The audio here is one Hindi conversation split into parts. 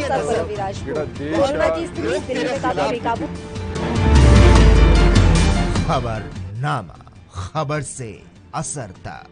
साथ पल्लवी राजपूत। कोरोना की स्थिति दिल्ली में काफी बेकाबू। खबरनामा, खबर से असर तक।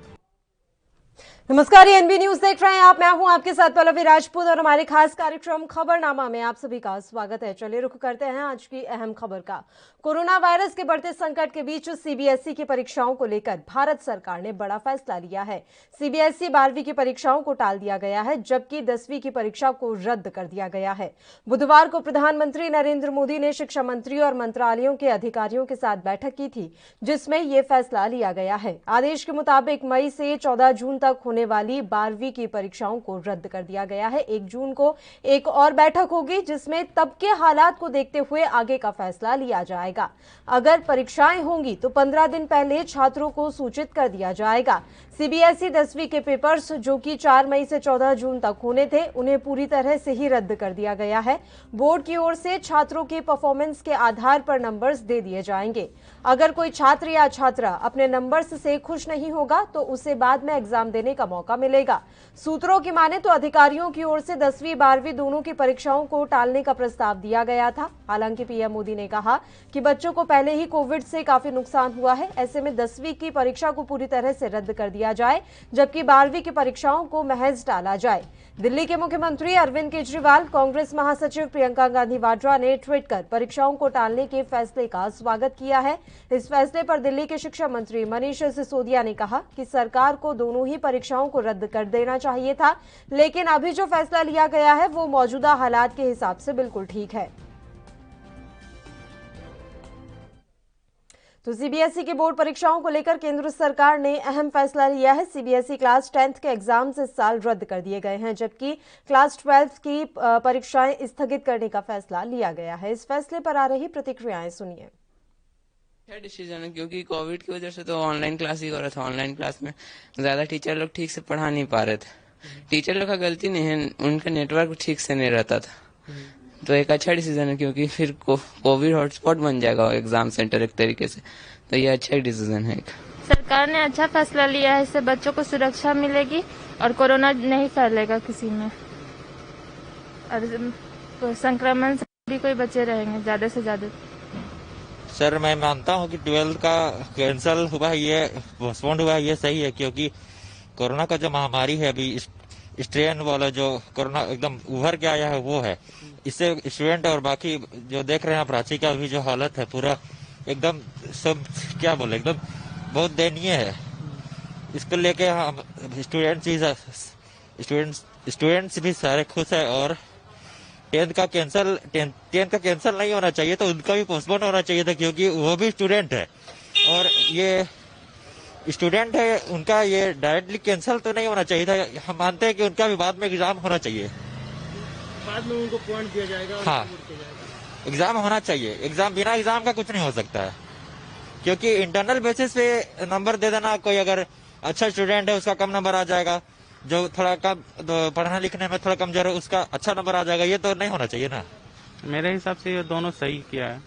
नमस्कार, ये एनबी न्यूज देख रहे हैं आप। मैं हूं आपके साथ पल्लवी राजपूत और हमारे खास कार्यक्रम खबरनामा में आप सभी का स्वागत है। चलिए रुख करते हैं आज की अहम खबर का। कोरोना वायरस के बढ़ते संकट के बीच सीबीएसई की परीक्षाओं को लेकर भारत सरकार ने बड़ा फैसला लिया है। सीबीएसई 12वीं की परीक्षाओं को टाल दिया गया है, जबकि 10वीं की परीक्षा को रद्द कर दिया गया है। बुधवार को प्रधानमंत्री नरेंद्र मोदी ने शिक्षा मंत्री और मंत्रालयों के अधिकारियों के साथ बैठक की थी, जिसमें यह फैसला लिया गया है। आदेश के मुताबिक मई से 14 जून तक होने वाली 12वीं की परीक्षाओं को रद्द कर दिया गया है। 1 जून को एक और बैठक होगी, जिसमें तब के हालात को देखते हुए आगे का फैसला लिया जाएगा। अगर परीक्षाएं होंगी तो 15 दिन पहले छात्रों को सूचित कर दिया जाएगा। सीबीएसई 10वीं के पेपर्स, जो कि 4 मई से 14 जून तक होने थे, उन्हें पूरी तरह से ही रद्द कर दिया गया है। बोर्ड की ओर से छात्रों के परफॉर्मेंस के आधार पर नंबर्स दे दिए जाएंगे। अगर कोई छात्र या छात्रा अपने नंबर्स से खुश नहीं होगा तो उसे बाद में एग्जाम देने का मौका मिलेगा। सूत्रों की माने तो अधिकारियों की ओर से 10वीं 12वीं दोनों की परीक्षाओं को टालने का प्रस्ताव दिया गया था। हालांकि पीएम मोदी ने कहा कि बच्चों को पहले ही कोविड से काफी नुकसान हुआ है, ऐसे में 10वीं की परीक्षा को पूरी तरह से रद्द कर दिया जाए, जबकि 12वीं की परीक्षाओं को महज टाला जाए। दिल्ली के मुख्यमंत्री अरविंद केजरीवाल, कांग्रेस महासचिव प्रियंका गांधी वाड्रा ने ट्वीट कर परीक्षाओं को टालने के फैसले का स्वागत किया है। इस फैसले पर दिल्ली के शिक्षा मंत्री मनीष सिसोदिया ने कहा कि सरकार को दोनों ही परीक्षाओं को रद्द कर देना चाहिए था, लेकिन अभी जो फैसला लिया गया है वो मौजूदा हालात के हिसाब से बिल्कुल ठीक है। तो सीबीएसई की बोर्ड परीक्षाओं को लेकर केंद्र सरकार ने अहम फैसला लिया है। सीबीएसई क्लास 10th के एग्जाम्स इस साल रद्द कर दिए गए हैं, जबकि क्लास 12th की परीक्षाएं स्थगित करने का फैसला लिया गया है। इस फैसले पर आ रही प्रतिक्रियाएं सुनिए। अच्छा डिसीजन है, क्योंकि कोविड की वजह से तो ऑनलाइन क्लास ही हो रहा था। ऑनलाइन क्लास में ज्यादा टीचर लोग ठीक से पढ़ा नहीं पा रहे थे। टीचर लोग का गलती नहीं है, उनका नेटवर्क ठीक से नहीं रहता था। तो एक अच्छा डिसीजन है, क्योंकि फिर कोविड हॉटस्पॉट बन जाएगा एग्जाम सेंटर एक तरीके से। तो ये अच्छा डिसीजन है। सरकार ने अच्छा फैसला लिया है, इससे बच्चों को सुरक्षा मिलेगी और कोरोना नहीं फैलेगा किसी में, और संक्रमण से भी कोई बचे रहेंगे ज्यादा से ज्यादा। सर मैं मानता हूँ कि 12th का कैंसिल हुआ है, ये पोस्टपोन्ड हुआ है, ये सही है। क्योंकि कोरोना का जो महामारी है अभी, स्ट्रेन वाला जो कोरोना एकदम उभर के आया है वो है। इससे स्टूडेंट और बाकी जो देख रहे हैं प्राची का भी जो हालत है पूरा एकदम सब क्या बोले एकदम बहुत दयनीय है। इसको लेके हम स्टूडेंट्स भी सारे खुश है। और 10th का कैंसिल नहीं होना चाहिए, तो उनका भी पोस्टपोन होना चाहिए था, क्योंकि वो भी स्टूडेंट है और ये स्टूडेंट है। उनका ये डायरेक्टली कैंसिल तो नहीं होना चाहिए था। हम मानते हैं कि उनका भी बाद में एग्जाम होना चाहिए, बाद में उनको पॉइंट दिया जाएगा। हाँ, एग्जाम होना चाहिए। एग्जाम बिना एग्जाम का कुछ नहीं हो सकता है, क्योंकि इंटरनल बेसिस पे नंबर दे देना, कोई अगर अच्छा स्टूडेंट है उसका कम नंबर आ जाएगा, जो थोड़ा कम तो पढ़ने लिखने में थोड़ा कमजोर है उसका अच्छा नंबर आ जाएगा। ये तो नहीं होना चाहिए ना। मेरे हिसाब से ये दोनों सही किया है,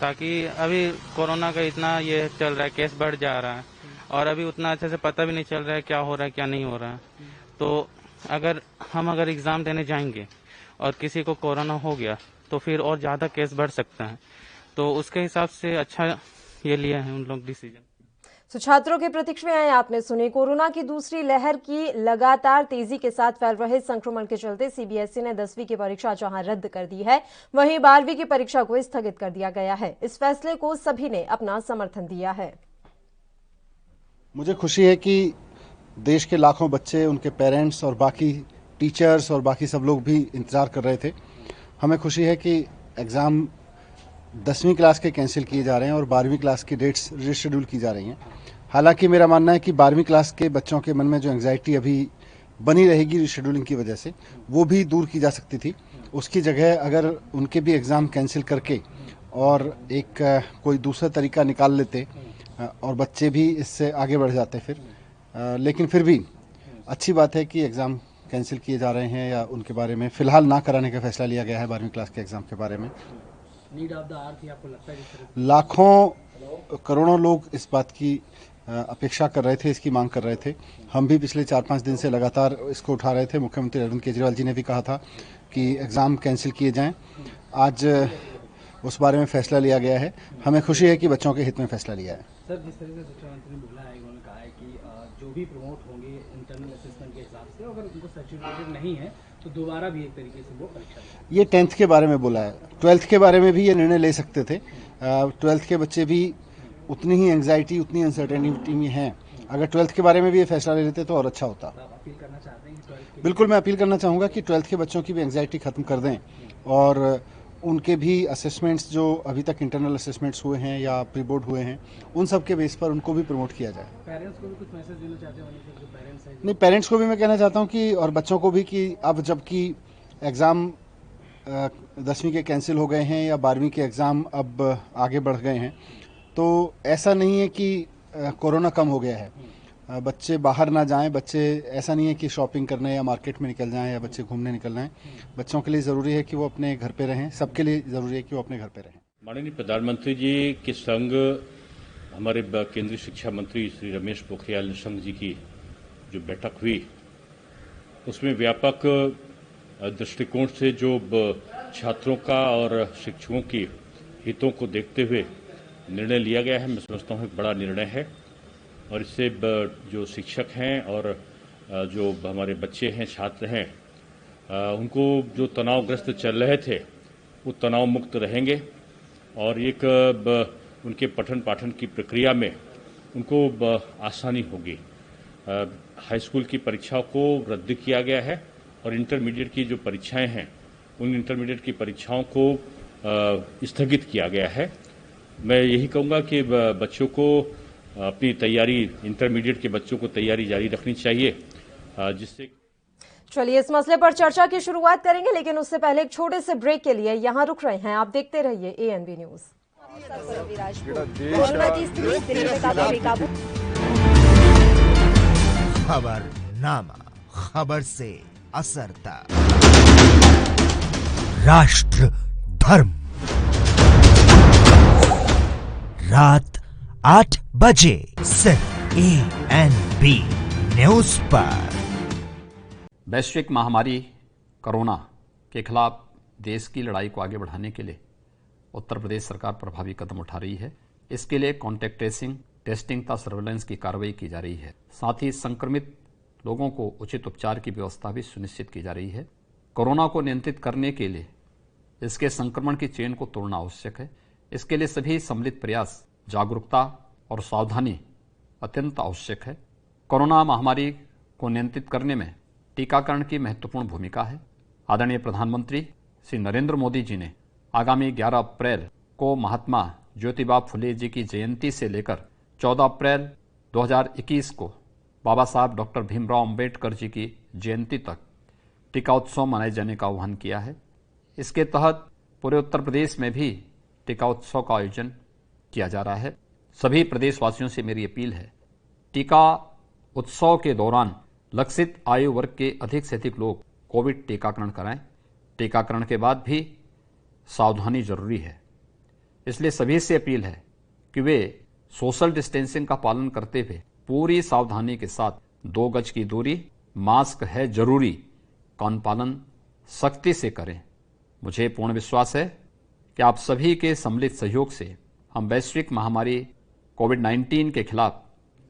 ताकि अभी कोरोना का इतना ये चल रहा है, केस बढ़ जा रहा है और अभी उतना अच्छे से पता भी नहीं चल रहा है क्या हो रहा है क्या नहीं हो रहा है। तो अगर एग्जाम देने जाएंगे और किसी को कोरोना हो गया तो फिर और ज्यादा केस बढ़ सकता है। तो उसके हिसाब से अच्छा ये लिया है उन लोग डिसीजन। तो छात्रों की प्रतिक्रियाएं आपने सुनी। कोरोना की दूसरी लहर की लगातार तेजी के साथ फैल रहे संक्रमण के चलते सीबीएसई ने 10वीं की परीक्षा जहां रद्द कर दी है, वहीं 12वीं की परीक्षा को स्थगित कर दिया गया है। इस फैसले को सभी ने अपना समर्थन दिया है। मुझे खुशी है कि देश के लाखों बच्चे, उनके पेरेंट्स और बाकी टीचर्स और बाकी सब लोग भी इंतज़ार कर रहे थे। हमें खुशी है कि एग्ज़ाम 10वीं क्लास के कैंसिल किए जा रहे हैं और 12वीं क्लास की डेट्स रीशेड्यूल की जा रही हैं। हालांकि मेरा मानना है कि 12वीं क्लास के बच्चों के मन में जो एंग्जाइटी अभी बनी रहेगी रीशेड्यूलिंग की वजह से, वो भी दूर की जा सकती थी। उसकी जगह अगर उनके भी एग्ज़ाम कैंसिल करके और एक कोई दूसरा तरीका निकाल लेते और बच्चे भी इससे आगे बढ़ जाते फिर। लेकिन फिर भी अच्छी बात है कि एग्ज़ाम कैंसिल किए जा रहे हैं या उनके बारे में फ़िलहाल ना कराने का फैसला लिया गया है। 12वीं क्लास के एग्ज़ाम के बारे में नीड ऑफ द आवर थी, आपको लगता है? लाखों करोड़ों लोग इस बात की अपेक्षा कर रहे थे, इसकी मांग कर रहे थे। हम भी पिछले 4-5 दिन से लगातार इसको उठा रहे थे। मुख्यमंत्री अरविंद केजरीवाल जी ने भी कहा था कि एग्ज़ाम कैंसिल किए जाएं। आज उस बारे में फैसला लिया गया है। हमें खुशी है कि बच्चों के हित में फैसला लिया है। सर, जिस तरह से शिक्षा मंत्री ने बोला है, उन्होंने कहा है कि जो भी प्रमोट होंगे इंटरनल असेसमेंट के हिसाब से, अगर उनको सर्टिफिकेट नहीं है तो दोबारा भी एक तरीके से वो परीक्षा देंगे। ये 10th के बारे में बोला है। 12th के बारे में भी ये निर्णय ले सकते थे। 12th के बच्चे भी उतनी ही एंग्जाइटी, उतनी अनसर्टेनिटी में हैं। अगर 12th के बारे में भी ये फैसला ले लेते तो और अच्छा होता। आप अपील करना चाहते हैं कि 12th के बिल्कुल, मैं अपील करना चाहूँगा कि 12th के बच्चों की भी एंग्जाइटी खत्म कर दें और उनके भी असेसमेंट्स जो अभी तक इंटरनल असेसमेंट्स हुए हैं या प्री बोर्ड हुए हैं, उन सब के बेस पर उनको भी प्रमोट किया जाए। पेरेंट्स को भी कुछ मैसेज देना चाहते हैं, जो पेरेंट्स हैं? नहीं, पेरेंट्स को भी मैं कहना चाहता हूँ कि और बच्चों को भी कि अब जबकि एग्ज़ाम 10वीं के कैंसिल हो गए हैं या 12वीं के एग्ज़ाम अब आगे बढ़ गए हैं, तो ऐसा नहीं है कि कोरोना कम हो गया है। बच्चे बाहर ना जाएं, बच्चे ऐसा नहीं है कि शॉपिंग करने या मार्केट में निकल जाएं या बच्चे घूमने निकल जाएं। बच्चों के लिए ज़रूरी है कि वो अपने घर पे रहें, सबके लिए ज़रूरी है कि वो अपने घर पे रहें। माननीय प्रधानमंत्री जी के संग हमारे केंद्रीय शिक्षा मंत्री श्री रमेश पोखरियाल निशंक जी की जो बैठक हुई, उसमें व्यापक दृष्टिकोण से जो छात्रों का और शिक्षकों की हितों को देखते हुए निर्णय लिया गया है, मैं समझता हूँ एक बड़ा निर्णय है। और इससे जो शिक्षक हैं और जो हमारे बच्चे हैं, छात्र हैं, उनको जो तनावग्रस्त चल रहे थे वो तनाव मुक्त रहेंगे और एक उनके पठन पाठन की प्रक्रिया में उनको आसानी होगी। हाई स्कूल की परीक्षाओं को रद्द किया गया है और इंटरमीडिएट की जो परीक्षाएं हैं, उन इंटरमीडिएट की परीक्षाओं को स्थगित किया गया है। मैं यही कहूँगा कि बच्चों को अपनी तैयारी, इंटरमीडिएट के बच्चों को तैयारी जारी रखनी चाहिए, जिससे। चलिए, इस मसले पर चर्चा की शुरुआत करेंगे, लेकिन उससे पहले एक छोटे से ब्रेक के लिए यहाँ रुक रहे हैं। आप देखते रहिए ANB न्यूज। खबरनामा, खबर से असर तक। राष्ट्र धर्म, रात 8 बजे सिर्फ ANB न्यूज पर। वैश्विक महामारी कोरोना के खिलाफ देश की लड़ाई को आगे बढ़ाने के लिए उत्तर प्रदेश सरकार प्रभावी कदम उठा रही है। इसके लिए कॉन्टैक्ट ट्रेसिंग, टेस्टिंग तथा सर्वेलेंस की कार्रवाई की जा रही है। साथ ही संक्रमित लोगों को उचित उपचार की व्यवस्था भी सुनिश्चित की जा रही है। कोरोना को नियंत्रित करने के लिए इसके संक्रमण की चेन को तोड़ना आवश्यक है। इसके लिए सभी सम्मिलित प्रयास, जागरूकता और सावधानी अत्यंत आवश्यक है। कोरोना महामारी को नियंत्रित करने में टीकाकरण की महत्वपूर्ण भूमिका है। आदरणीय प्रधानमंत्री श्री नरेंद्र मोदी जी ने आगामी 11 अप्रैल को महात्मा ज्योतिबा फुले जी की जयंती से लेकर 14 अप्रैल 2021 को बाबा साहब डॉक्टर भीमराव अंबेडकर जी की जयंती तक टीका उत्सव मनाए जाने का आह्वान किया है। इसके तहत पूरे उत्तर प्रदेश में भी टीका उत्सव का आयोजन किया जा रहा है। सभी प्रदेशवासियों से मेरी अपील है, टीका उत्सव के दौरान लक्षित आयु वर्ग के अधिक से अधिक लोग कोविड टीकाकरण कराएं। टीकाकरण के बाद भी सावधानी जरूरी है, इसलिए सभी से अपील है कि वे सोशल डिस्टेंसिंग का पालन करते हुए पूरी सावधानी के साथ 2 गज की दूरी, मास्क है जरूरी का पालन सख्ती से करें। मुझे पूर्ण विश्वास है कि आप सभी के सम्मिलित सहयोग से हम वैश्विक महामारी कोविड-19 के खिलाफ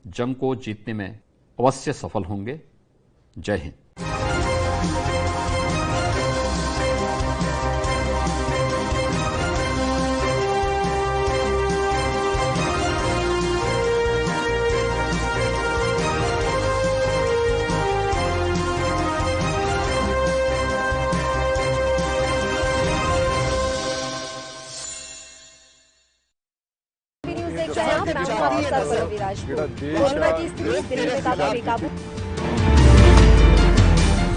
जंग को जीतने में अवश्य सफल होंगे। जय हिंद।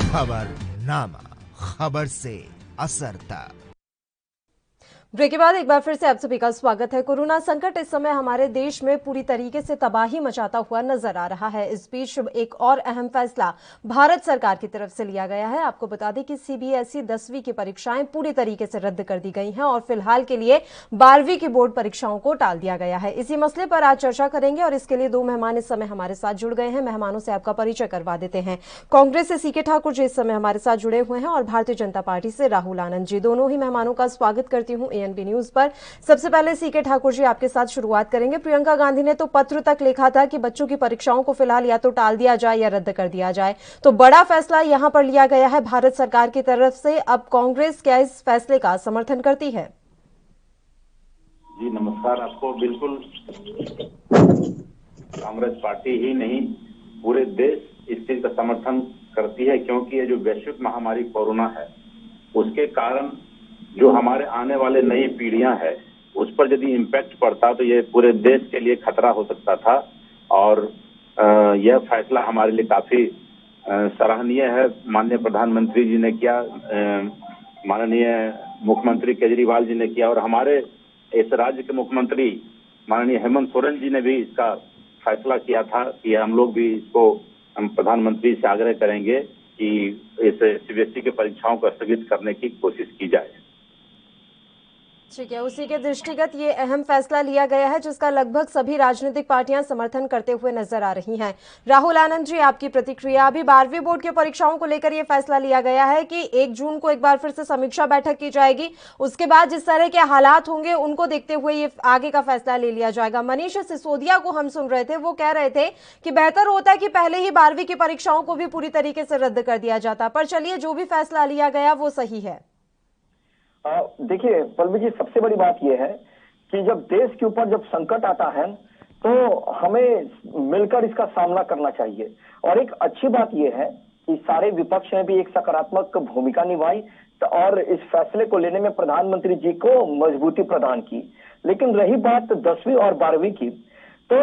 खबरनामा, खबर से असर तक। ब्रेक के बाद एक बार फिर से आप सभी का स्वागत है। कोरोना संकट इस समय हमारे देश में पूरी तरीके से तबाही मचाता हुआ नजर आ रहा है। इस बीच एक और अहम फैसला भारत सरकार की तरफ से लिया गया है। आपको बता दें कि सीबीएसई 10वीं की परीक्षाएं पूरी तरीके से रद्द कर दी गई हैं और फिलहाल के लिए 12वीं की बोर्ड परीक्षाओं को टाल दिया गया है। इसी मसले पर आज चर्चा करेंगे और इसके लिए 2 मेहमान इस समय हमारे साथ जुड़ गए हैं। मेहमानों से आपका परिचय करवा देते हैं। कांग्रेस से सीके ठाकुर जी इस समय हमारे साथ जुड़े हुए हैं और भारतीय जनता पार्टी से राहुल आनंद जी। दोनों ही मेहमानों का स्वागत करती हूं एएनबी न्यूज पर। सबसे पहले सीके ठाकुर जी आपके साथ शुरुआत करेंगे। प्रियंका गांधी ने तो पत्र तक लिखा था कि बच्चों की परीक्षाओं को फिलहाल या तो टाल दिया जाए या रद्द कर दिया जाए, तो बड़ा फैसला यहां पर लिया गया है भारत सरकार की तरफ से। अब कांग्रेस क्या इस फैसले का समर्थन करती है? जी नमस्कार आपको। बिल्कुल कांग्रेस पार्टी ही नहीं पूरे देश इस चीज का समर्थन करती है, क्योंकि ये जो वैश्विक महामारी कोरोना है उसके कारण जो हमारे आने वाले नई पीढ़ियां हैं उस पर यदि इम्पैक्ट पड़ता तो ये पूरे देश के लिए खतरा हो सकता था। और यह फैसला हमारे लिए काफी सराहनीय है। माननीय प्रधानमंत्री जी ने किया, माननीय मुख्यमंत्री केजरीवाल जी ने किया और हमारे इस राज्य के मुख्यमंत्री माननीय हेमंत सोरेन जी ने भी इसका फैसला किया था कि हम लोग भी इसको हम प्रधानमंत्री से आग्रह करेंगे कि इस सीबीएसई की परीक्षाओं को स्थगित करने की कोशिश की जाए। ठीक है, उसी के दृष्टिगत ये अहम फैसला लिया गया है जिसका लगभग सभी राजनीतिक पार्टियां समर्थन करते हुए नजर आ रही हैं। राहुल आनंद जी आपकी प्रतिक्रिया। अभी 12वीं बोर्ड की परीक्षाओं को लेकर ये फैसला लिया गया है कि 1 जून को एक बार फिर से समीक्षा बैठक की जाएगी, उसके बाद जिस तरह के हालात होंगे उनको देखते हुए ये आगे का फैसला ले लिया जाएगा। मनीष सिसोदिया को हम सुन रहे थे, वो कह रहे थे कि बेहतर होता है कि पहले ही 12वीं की परीक्षाओं को भी पूरी तरीके से रद्द कर दिया जाता, पर चलिए जो भी फैसला लिया गया वो सही है। देखिए पल्लवी जी, सबसे बड़ी बात यह है कि जब देश के ऊपर जब संकट आता है तो हमें मिलकर इसका सामना करना चाहिए। और एक अच्छी बात यह है कि सारे विपक्ष ने भी एक सकारात्मक भूमिका निभाई और इस फैसले को लेने में प्रधानमंत्री जी को मजबूती प्रदान की। लेकिन रही बात 10वीं और 12वीं की, तो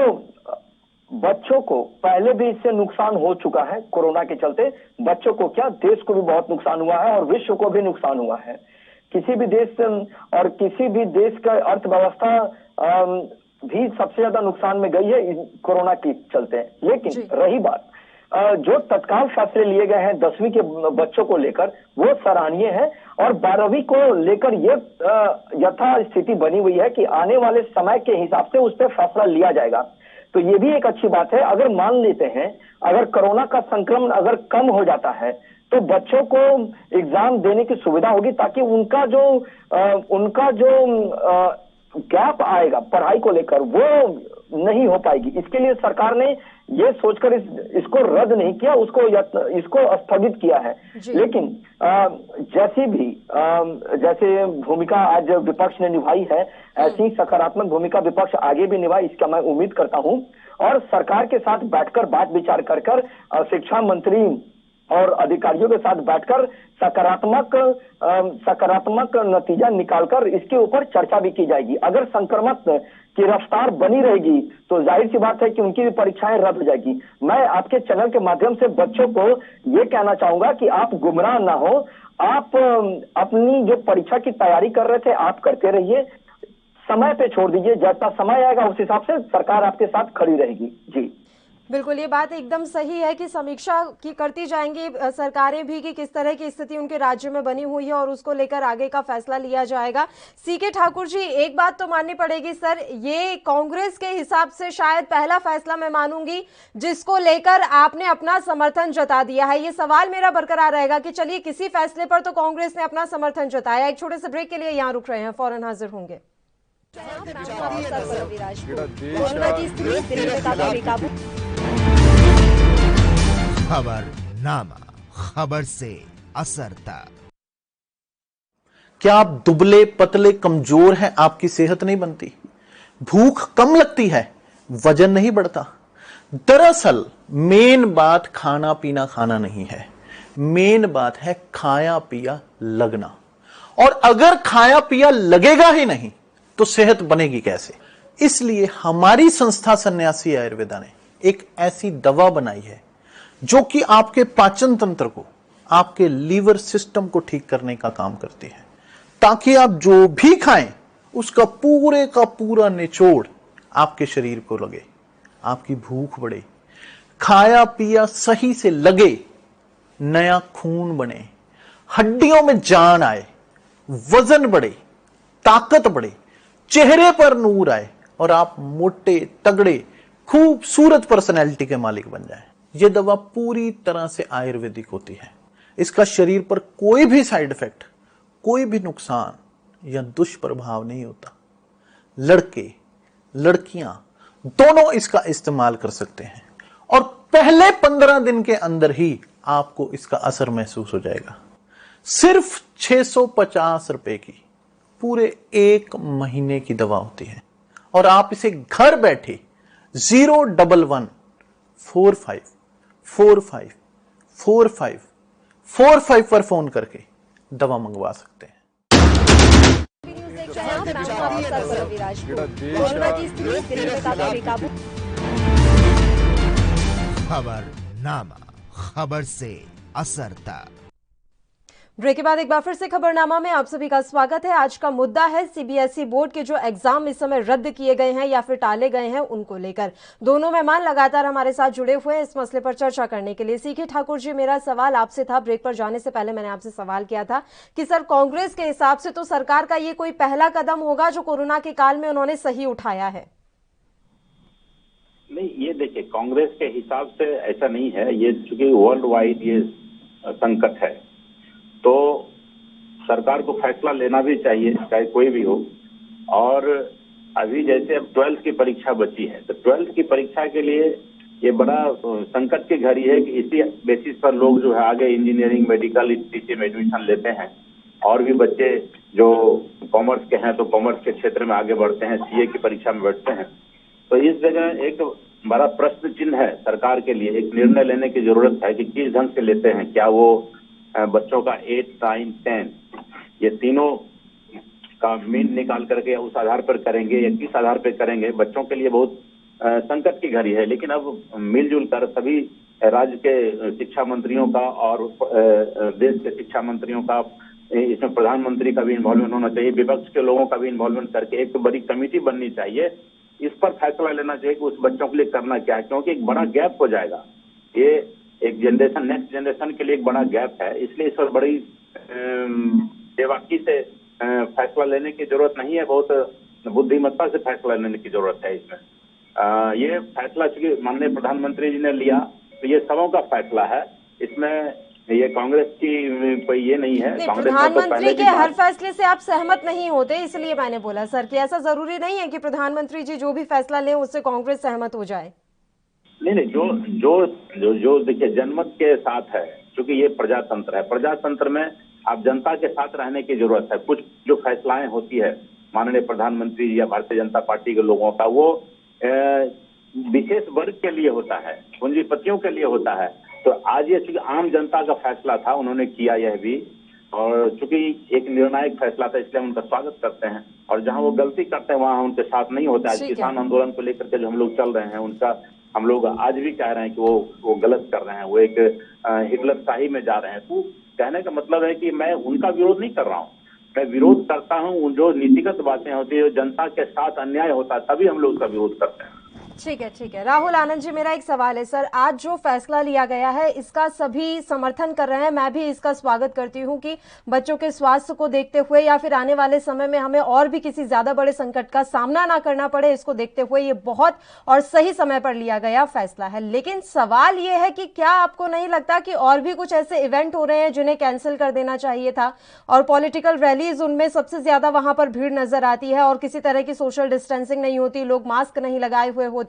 बच्चों को पहले भी इससे नुकसान हो चुका है। कोरोना के चलते बच्चों को क्या, देश को भी बहुत नुकसान हुआ है और विश्व को भी नुकसान हुआ है। किसी भी देश और किसी भी देश का अर्थव्यवस्था भी सबसे ज्यादा नुकसान में गई है कोरोना के चलते। लेकिन रही बात जो तत्काल फैसले लिए गए हैं 10वीं के बच्चों को लेकर, वो सराहनीय है। और 12वीं को लेकर ये यथा स्थिति बनी हुई है कि आने वाले समय के हिसाब से उस पर फैसला लिया जाएगा, तो ये भी एक अच्छी बात है। अगर मान लेते हैं अगर कोरोना का संक्रमण अगर कम हो जाता है तो बच्चों को एग्जाम देने की सुविधा होगी, ताकि उनका जो गैप आएगा पढ़ाई को लेकर वो नहीं हो पाएगी। इसके लिए सरकार ने ये सोचकर इसको रद्द नहीं किया, इसको स्थगित किया है। लेकिन जैसे भूमिका आज विपक्ष ने निभाई है, ऐसी सकारात्मक भूमिका विपक्ष आगे भी निभाए, इसका मैं उम्मीद करता हूं। और सरकार के साथ बैठकर बात विचार कर शिक्षा मंत्री और अधिकारियों के साथ बैठकर सकारात्मक नतीजा निकालकर इसके ऊपर चर्चा भी की जाएगी। अगर संक्रमण की रफ्तार बनी रहेगी तो जाहिर सी बात है कि उनकी भी परीक्षाएं रद्द हो जाएगी। मैं आपके चैनल के माध्यम से बच्चों को ये कहना चाहूंगा कि आप गुमराह ना हो, आप अपनी जो परीक्षा की तैयारी कर रहे थे आप करते रहिए, समय पे छोड़ दीजिए। जैसा समय आएगा उस हिसाब से सरकार आपके साथ खड़ी रहेगी। जी बिल्कुल, ये बात एकदम सही है कि समीक्षा की करती जाएंगी सरकारें भी कि किस तरह की स्थिति उनके राज्य में बनी हुई है और उसको लेकर आगे का फैसला लिया जाएगा। सीके ठाकुर जी, एक बात तो माननी पड़ेगी सर, ये कांग्रेस के हिसाब से शायद पहला फैसला मैं मानूंगी जिसको लेकर आपने अपना समर्थन जता दिया है। ये सवाल मेरा बरकरार रहेगा कि चलिए किसी फैसले पर तो कांग्रेस ने अपना समर्थन जताया। एक छोटे से ब्रेक के लिए यहाँ रुक रहे हैं, फौरन हाजिर होंगे। खबरनामा, खबर से असर तक। क्या आप दुबले पतले कमजोर हैं, आपकी सेहत नहीं बनती, भूख कम लगती है, वजन नहीं बढ़ता? दरअसल मेन बात खाना पीना खाना नहीं है, मेन बात है खाया पिया लगना। और अगर खाया पिया लगेगा ही नहीं तो सेहत बनेगी कैसे? इसलिए हमारी संस्था सन्यासी आयुर्वेदा ने एक ऐसी दवा बनाई है जो कि आपके पाचन तंत्र को, आपके लीवर सिस्टम को ठीक करने का काम करती है, ताकि आप जो भी खाएं उसका पूरे का पूरा निचोड़ आपके शरीर को लगे, आपकी भूख बढ़े, खाया पिया सही से लगे, नया खून बने, हड्डियों में जान आए, वजन बढ़े, ताकत बढ़े, चेहरे पर नूर आए और आप मोटे तगड़े खूबसूरत पर्सनैलिटी के मालिक बन जाएं। यह दवा पूरी तरह से आयुर्वेदिक होती है। इसका शरीर पर कोई भी साइड इफेक्ट, कोई भी नुकसान या दुष्प्रभाव नहीं होता। लड़के लड़कियां दोनों इसका इस्तेमाल कर सकते हैं और पहले 15 दिन के अंदर ही आपको इसका असर महसूस हो जाएगा। सिर्फ 650 रुपए की पूरे 1 महीने की दवा होती है और आप इसे घर बैठे 01145454545 पर फोन करके दवा मंगवा सकते हैं। खबरनामा, खबर से असर तक। ब्रेक के बाद एक बार फिर से खबरनामा में आप सभी का स्वागत है। आज का मुद्दा है सीबीएसई बोर्ड के जो एग्जाम इस समय रद्द किए गए हैं या फिर टाले गए हैं उनको लेकर। दोनों मेहमान लगातार हमारे साथ जुड़े हुए हैं इस मसले पर चर्चा करने के लिए। सीके ठाकुर जी, मेरा सवाल आपसे था, ब्रेक पर जाने से पहले मैंने आपसे सवाल किया था कि सर कांग्रेस के हिसाब से तो सरकार का ये कोई पहला कदम होगा जो कोरोना के काल में उन्होंने सही उठाया है। नहीं, ये देखिए, कांग्रेस के हिसाब से ऐसा नहीं है। ये चूंकि वर्ल्ड वाइड ये संकट है तो सरकार को फैसला लेना भी चाहिए, चाहे कोई भी हो। और अभी जैसे अब 12th की परीक्षा बची है तो 12th की परीक्षा के लिए ये बड़ा संकट की घड़ी है कि इसी बेसिस पर लोग जो है आगे इंजीनियरिंग, मेडिकल इत्यादि में एडमिशन लेते हैं। और भी बच्चे जो कॉमर्स के हैं तो कॉमर्स के क्षेत्र में आगे बढ़ते हैं, सीए की परीक्षा में बैठते हैं। तो इस जगह एक बड़ा प्रश्न चिन्ह है सरकार के लिए। एक निर्णय लेने की जरूरत है कि किस ढंग से लेते हैं। क्या वो बच्चों का 8, 9, 10 ये तीनों का मीन निकाल करके उस आधार पर करेंगे या किस आधार पर करेंगे। बच्चों के लिए बहुत संकट की घड़ी है, लेकिन अब मिलजुल कर सभी राज्य के शिक्षा मंत्रियों का और देश के शिक्षा मंत्रियों का, इसमें प्रधानमंत्री का भी इन्वॉल्वमेंट होना चाहिए, विपक्ष के लोगों का भी इन्वॉल्वमेंट करके एक बड़ी कमेटी बननी चाहिए। इस पर फैसला लेना चाहिए कि उस बच्चों के लिए करना क्या है, क्योंकि एक बड़ा गैप हो जाएगा। ये एक जनरेशन, नेक्स्ट जनरेशन के लिए एक बड़ा गैप है। इसलिए इस पर बड़ी बेबाकी से फैसला लेने की जरूरत नहीं है, बहुत बुद्धिमत्ता से फैसला लेने की जरूरत है इसमें। ये फैसला चूंकि माननीय प्रधानमंत्री जी ने लिया तो ये सबों का फैसला है। इसमें ये कांग्रेस की कोई ये नहीं है। प्रधानमंत्री के हर फैसले से आप सहमत नहीं होते, इसलिए मैंने बोला सर कि ऐसा जरूरी नहीं है कि प्रधानमंत्री जी जो भी फैसला लें उससे कांग्रेस सहमत हो जाए। नहीं, जो देखिए जनमत के साथ है, क्योंकि ये प्रजातंत्र है। प्रजातंत्र में आप जनता के साथ रहने की जरूरत है। कुछ जो फैसलाएं होती है माननीय प्रधानमंत्री या भारतीय जनता पार्टी के लोगों का, वो विशेष वर्ग के लिए होता है, पूंजीपतियों के लिए होता है। तो आज ये चूंकि आम जनता का फैसला था, उन्होंने किया यह भी, और चूंकि एक निर्णायक फैसला था इसलिए हम उनका स्वागत करते हैं। और जहां वो गलती करते हैं वहां उनके साथ नहीं होता है। किसान आंदोलन को लेकर के जो हम लोग चल रहे हैं उनका हम लोग आज भी कह रहे हैं कि वो गलत कर रहे हैं, वो एक हिटलर शाही में जा रहे हैं। तो कहने का मतलब है कि मैं उनका विरोध नहीं कर रहा हूँ, मैं विरोध करता हूँ जो नीतिगत बातें होती है, जनता के साथ अन्याय होता है, तभी हम लोग उसका विरोध करते हैं। ठीक है। राहुल आनंद जी, मेरा एक सवाल है सर, आज जो फैसला लिया गया है इसका सभी समर्थन कर रहे हैं, मैं भी इसका स्वागत करती हूं कि बच्चों के स्वास्थ्य को देखते हुए या फिर आने वाले समय में हमें और भी किसी ज्यादा बड़े संकट का सामना ना करना पड़े, इसको देखते हुए ये बहुत और सही समय पर लिया गया फैसला है। लेकिन सवाल ये है कि क्या आपको नहीं लगता कि और भी कुछ ऐसे इवेंट हो रहे हैं जिन्हें कैंसिल कर देना चाहिए था? और पॉलिटिकल रैलीज, उनमें सबसे ज्यादा वहां पर भीड़ नजर आती है और किसी तरह की सोशल डिस्टेंसिंग नहीं होती, लोग मास्क नहीं लगाए हुए होते।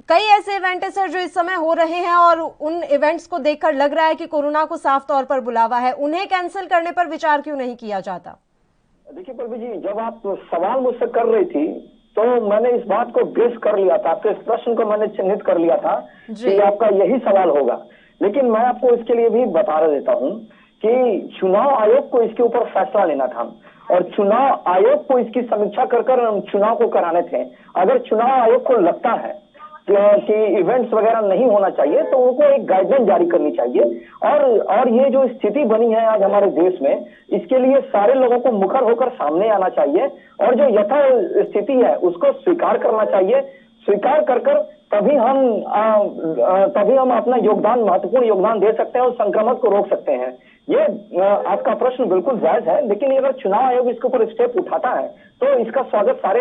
कई ऐसे इवेंट है सर जो इस समय हो रहे हैं और उन इवेंट्स को देखकर लग रहा है कि कोरोना को साफ तौर पर बुलावा है, उन्हें कैंसिल करने पर विचार क्यों नहीं किया जाता? देखिए पल्लवी जी, जब आप सवाल मुझसे कर रही थी तो मैंने इस बात को गेस कर लिया था, आपके इस प्रश्न को मैंने चिन्हित कर लिया था कि आपका यही सवाल होगा। लेकिन मैं आपको इसके लिए भी बता देता हूं कि चुनाव आयोग को इसके ऊपर फैसला लेना था और चुनाव आयोग को इसकी समीक्षा कर चुनाव को कराने थे। अगर चुनाव आयोग को लगता है कि इवेंट्स वगैरह नहीं होना चाहिए, तो उनको एक गाइडलाइन जारी करनी चाहिए। और ये जो स्थिति बनी है आज हमारे देश में, इसके लिए सारे लोगों को मुखर होकर सामने आना चाहिए और जो यथा स्थिति है उसको स्वीकार करना चाहिए। स्वीकार कर तभी हम अपना महत्वपूर्ण योगदान दे सकते हैं और संक्रमण को रोक सकते हैं। ये आपका प्रश्न बिल्कुल जायज है, लेकिन अगर चुनाव आयोग इसके ऊपर स्टेप उठाता है तो इसका स्वागत सारे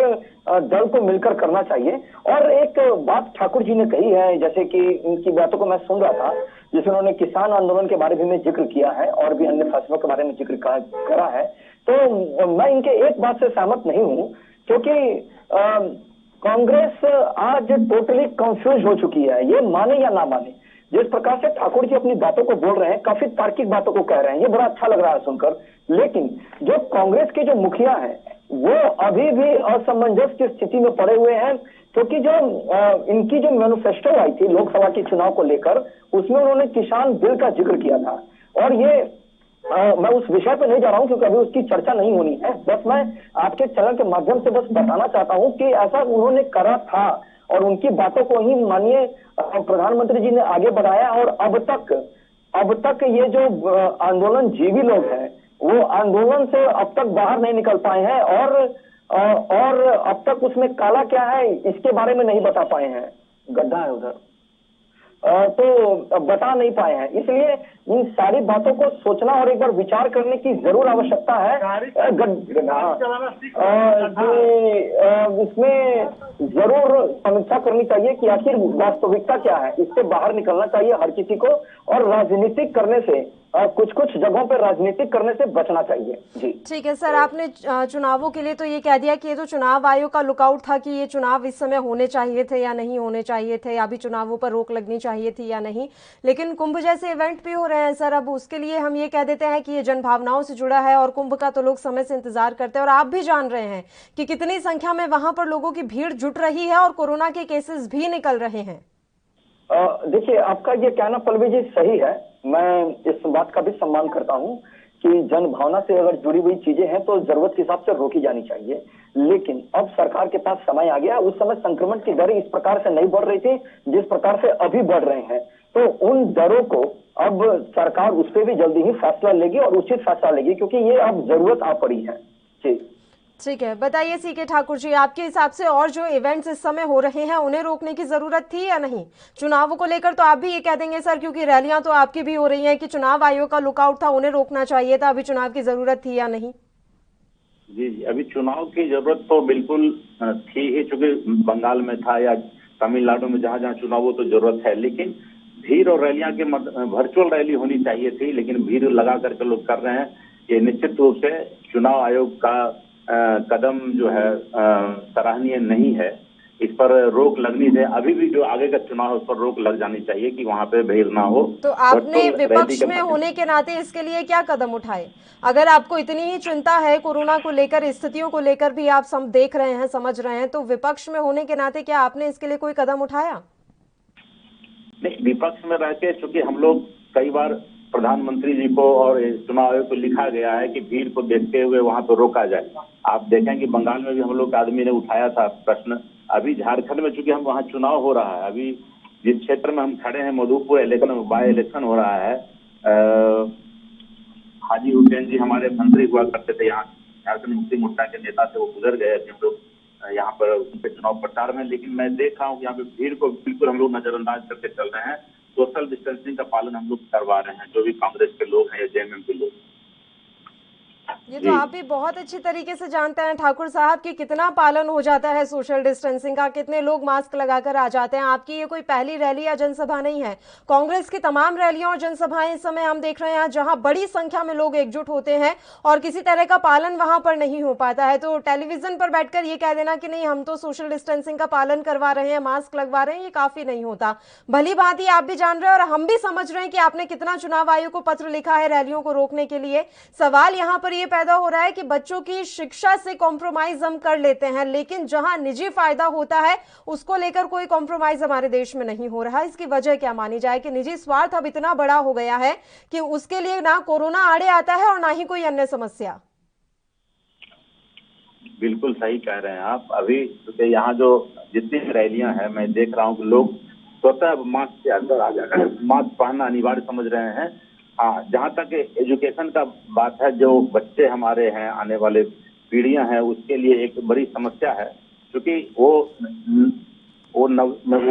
दल को मिलकर करना चाहिए। और एक बात ठाकुर जी ने कही है, जैसे कि उनकी बातों को मैं सुन रहा था, जिसमें उन्होंने किसान आंदोलन के बारे में जिक्र किया है और भी अन्य फैसलों के बारे में जिक्र करा है, तो मैं इनके एक बात से सहमत नहीं हूँ, क्योंकि कांग्रेस आज टोटली कंफ्यूज हो चुकी है। ये माने या ना माने, जिस प्रकार से ठाकुर जी अपनी बातों को बोल रहे हैं, काफी तार्किक बातों को कह रहे हैं, ये बड़ा अच्छा लग रहा है सुनकर। लेकिन जो कांग्रेस के जो मुखिया हैं वो अभी भी असमंजस की स्थिति में पड़े हुए हैं, क्योंकि जो इनकी जो मैनिफेस्टो आई थी लोकसभा के चुनाव को लेकर, उसमें उन्होंने किसान बिल का जिक्र किया था। और ये मैं उस विषय पर नहीं जा रहा हूं क्योंकि अभी उसकी चर्चा नहीं होनी है। बस मैं आपके चैनल के माध्यम से बस बताना चाहता हूं कि ऐसा उन्होंने करा था और उनकी बातों को ही माननीय प्रधानमंत्री जी ने आगे बढ़ाया। और अब तक ये जो आंदोलन जीवी लोग हैं वो आंदोलन से अब तक बाहर नहीं निकल पाए हैं और अब तक उसमें काला क्या है इसके बारे में नहीं बता पाए हैं। गड्ढा है उधर, तो बता नहीं पाए हैं। इसलिए इन सारी बातों को सोचना और एक बार विचार करने की जरूर आवश्यकता है। इसमें जरूर समीक्षा करनी चाहिए कि आखिर वास्तविकता क्या है, इससे बाहर निकलना चाहिए हर किसी को, और राजनीतिक करने से कुछ जगहों पर राजनीतिक करने से बचना चाहिए। जी ठीक है सर, आपने चुनावों के लिए तो ये कह दिया कि ये तो चुनाव आयोग का लुकआउट था कि ये चुनाव इस समय होने चाहिए थे या नहीं होने चाहिए थे, या भी चुनावों पर रोक लगनी चाहिए थी या नहीं। लेकिन कुंभ जैसे इवेंट भी हो रहे हैं सर, अब उसके लिए हम ये कह देते हैं कि ये जनभावनाओं से जुड़ा है और कुंभ का तो लोग समय से इंतजार करते हैं, और आप भी जान रहे हैं कि कितनी संख्या में वहां पर लोगों की भीड़ जुट रही है और कोरोना के केसेस भी निकल रहे हैं। देखिए, आपका ये कहना पल्लवी जी सही है, मैं इस बात का भी सम्मान करता हूं कि जन भावना से अगर जुड़ी हुई चीजें हैं तो जरूरत के हिसाब से रोकी जानी चाहिए। लेकिन अब सरकार के पास समय आ गया। उस समय संक्रमण की दर इस प्रकार से नहीं बढ़ रही थी जिस प्रकार से अभी बढ़ रहे हैं, तो उन दरों को अब सरकार उस पर भी जल्दी ही फैसला लेगी और उचित फैसला लेगी, क्योंकि ये अब जरूरत आ पड़ी है। जी ठीक है, बताइए सीके ठाकुर जी, आपके हिसाब से और जो इवेंट्स इस समय हो रहे हैं उन्हें रोकने की जरूरत थी या नहीं? चुनावों को लेकर तो आप भी ये कह देंगे सर, क्योंकि रैलियां तो आपकी भी हो रही हैं, कि चुनाव आयोग का लुकआउट था, उन्हें रोकना चाहिए था, अभी चुनाव की जरूरत थी या नहीं? जी, अभी चुनाव की जरूरत तो बिल्कुल थी ही, चूंकि बंगाल में था या तमिलनाडु में जहां जहां चुनाव हो तो जरूरत है। लेकिन भीड़ और रैलियां के वर्चुअल रैली होनी चाहिए थी, लेकिन भीड़ लगा करके लोग कर रहे हैं। ये निश्चित रूप से चुनाव आयोग का कदम जो है सराहनीय नहीं है। इस पर रोक लगनी है। अभी भी जो आगे का चुनाव है उस पर रोक लग जानी चाहिए कि वहां पे भीड़ ना हो। तो आपने विपक्ष में होने के नाते इसके लिए क्या कदम उठाए? अगर आपको इतनी ही चिंता है कोरोना को लेकर, स्थितियों को लेकर भी आप सब देख रहे हैं, समझ रहे हैं, तो विपक्ष में होने के नाते क्या आपने इसके लिए कोई कदम उठाया? नहीं, विपक्ष में रह के चूंकि हम लोग कई बार प्रधानमंत्री जी को और चुनाव आयोग को लिखा गया है कि भीड़ को देखते हुए वहां पर रोका जाए। आप देखें कि बंगाल में भी हम लोग आदमी ने उठाया था प्रश्न। अभी झारखंड में चूंकि हम वहाँ चुनाव हो रहा है, अभी जिस क्षेत्र में हम खड़े हैं मधुपुर इलेक्शन बाय इलेक्शन हो रहा है, हाजी हुसैन जी हमारे मंत्री हुआ करते थे, यहाँ झारखंड मुक्ति मोर्चा के नेता थे, वो गुजर गए थे। हम लोग यहाँ पर उनके चुनाव प्रचार में, लेकिन मैं देख रहा हूँ कि यहाँ पे भीड़ को बिल्कुल हम लोग नजरअंदाज करके चल रहे हैं। सोशल डिस्टेंसिंग का पालन हम लोग करवा रहे हैं, जो भी कांग्रेस के लोग हैं या जेएमएम के लोग। ये तो आप भी बहुत अच्छी तरीके से जानते हैं ठाकुर साहब कि कितना पालन हो जाता है सोशल डिस्टेंसिंग का, कितने लोग मास्क लगाकर आ जाते हैं। आपकी ये कोई पहली रैली या जनसभा नहीं है। कांग्रेस की तमाम रैलियां और जनसभाएं इस समय हम देख रहे हैं जहां बड़ी संख्या में लोग एकजुट होते हैं और किसी तरह का पालन वहां पर नहीं हो पाता है। तो टेलीविजन पर बैठकर ये कह देना कि नहीं हम तो सोशल डिस्टेंसिंग का पालन करवा रहे हैं, मास्क लगवा रहे हैं, ये काफी नहीं होता। भली भांति आप भी जान रहे हैं और हम भी समझ रहे हैं कि आपने कितना चुनाव आयोग को पत्र लिखा है रैलियों को रोकने के लिए। सवाल यहाँ पर ये पैदा हो रहा है कि बच्चों की शिक्षा से कॉम्प्रोमाइज हम कर लेते हैं, लेकिन जहां निजी फायदा होता है उसको लेकर कोई कॉम्प्रोमाइज हमारे देश में नहीं हो रहा। इसकी वजह क्या मानी जाए कि निजी स्वार्थ अब इतना बड़ा हो गया है कि उसके लिए ना कोरोना आड़े आता है और ना ही कोई अन्य समस्या। बिल्कुल सही कह रहे हैं आप। अभी यहाँ जो जितनी भी रैलियां हैं, मैं देख रहा हूं कि लोग स्वतः मास्क के अंदर आ जाकर मास्क पहनना अनिवार्य समझ रहे हैं। हाँ, जहां तक एजुकेशन का बात है, जो बच्चे हमारे हैं, आने वाले पीढ़ियां हैं, उसके लिए एक बड़ी समस्या है, क्योंकि वो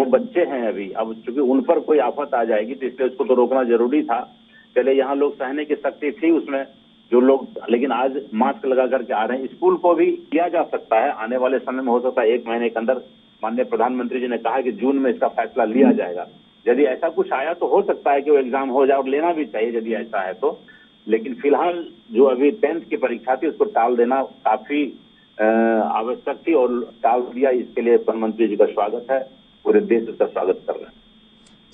बच्चे हैं अभी। अब चूंकि उन पर कोई आफत आ जाएगी तो इसलिए उसको तो रोकना जरूरी था। पहले यहाँ लोग सहने की शक्ति थी उसमें जो लोग, लेकिन आज मास्क लगा करके आ रहे हैं। स्कूल को भी किया जा सकता है, आने वाले समय में हो सकता है 1 महीने के अंदर। माननीय प्रधानमंत्री जी ने कहा कि जून में इसका फैसला लिया जाएगा। यदि ऐसा कुछ आया तो हो सकता है कि वो एग्जाम हो जाए, और लेना भी चाहिए यदि ऐसा है तो। लेकिन फिलहाल जो अभी 10th की परीक्षा थी उसको टाल देना काफी आवश्यक थी, और टाल दिया। इसके लिए प्रधानमंत्री जी का स्वागत है, पूरे देश उसका स्वागत कर रहे हैं।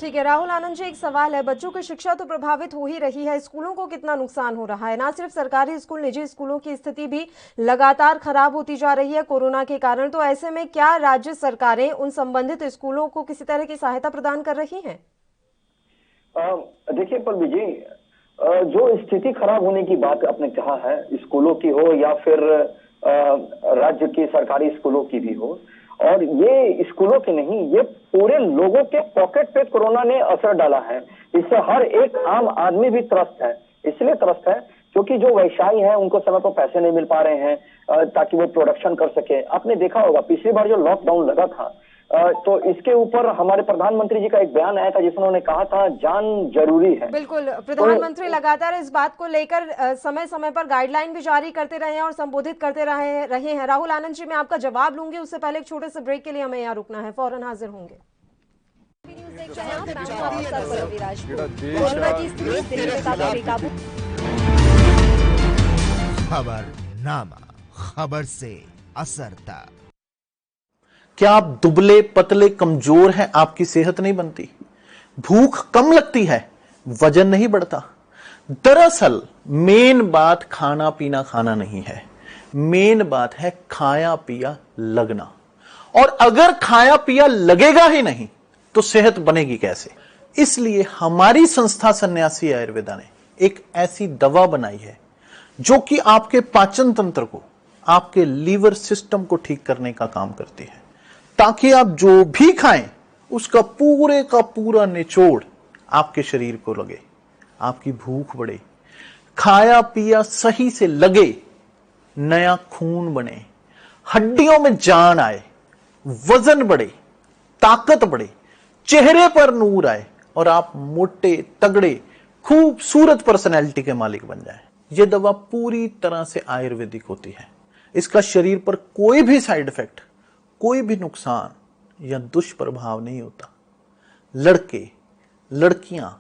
ठीक है राहुल आनंद जी, एक सवाल है, बच्चों की शिक्षा तो प्रभावित हो ही रही है, स्कूलों को कितना नुकसान हो रहा है? ना सिर्फ सरकारी स्कूल, निजी स्कूलों की स्थिति भी लगातार खराब होती जा रही है कोरोना के कारण। तो ऐसे में क्या राज्य सरकारें उन संबंधित स्कूलों को किसी तरह की सहायता प्रदान कर रही हैं? देखिए पल्लवी जी, जो स्थिति खराब होने की बात आपने कहा है, स्कूलों की हो या फिर राज्य की सरकारी स्कूलों की भी हो, और ये स्कूलों के नहीं, ये पूरे लोगों के पॉकेट पे कोरोना ने असर डाला है। इससे हर एक आम आदमी भी त्रस्त है। इसलिए त्रस्त है क्योंकि जो व्यवसायी हैं उनको समय पर पैसे नहीं मिल पा रहे हैं ताकि वो प्रोडक्शन कर सके। आपने देखा होगा पिछली बार जो लॉकडाउन लगा था, तो इसके ऊपर हमारे प्रधानमंत्री जी का एक बयान आया था जिसमें उन्होंने कहा था जान जरूरी है। बिल्कुल, प्रधानमंत्री लगातार इस बात को लेकर समय समय पर गाइडलाइन भी जारी करते रहे हैं और संबोधित करते रहे हैं। राहुल आनंद जी, मैं आपका जवाब लूंगी, उससे पहले एक छोटे से ब्रेक के लिए हमें यहाँ रुकना है, फौरन हाजिर होंगे। खबरनामा, खबर से असर तक। क्या आप दुबले पतले कमजोर हैं, आपकी सेहत नहीं बनती, भूख कम लगती है, वजन नहीं बढ़ता? दरअसल मेन बात खाना पीना खाना नहीं है, मेन बात है खाया पिया लगना। और अगर खाया पिया लगेगा ही नहीं तो सेहत बनेगी कैसे? इसलिए हमारी संस्था सन्यासी आयुर्वेदा ने एक ऐसी दवा बनाई है जो कि आपके पाचन तंत्र को, आपके लीवर सिस्टम को ठीक करने का काम करती है, ताकि आप जो भी खाएं उसका पूरे का पूरा निचोड़ आपके शरीर को लगे, आपकी भूख बढ़े, खाया पिया सही से लगे, नया खून बने, हड्डियों में जान आए, वजन बढ़े, ताकत बढ़े, चेहरे पर नूर आए और आप मोटे तगड़े खूबसूरत पर्सनैलिटी के मालिक बन जाएं। यह दवा पूरी तरह से आयुर्वेदिक होती है। इसका शरीर पर कोई भी साइड इफेक्ट, कोई भी नुकसान या दुष्प्रभाव नहीं होता। लड़के लड़कियां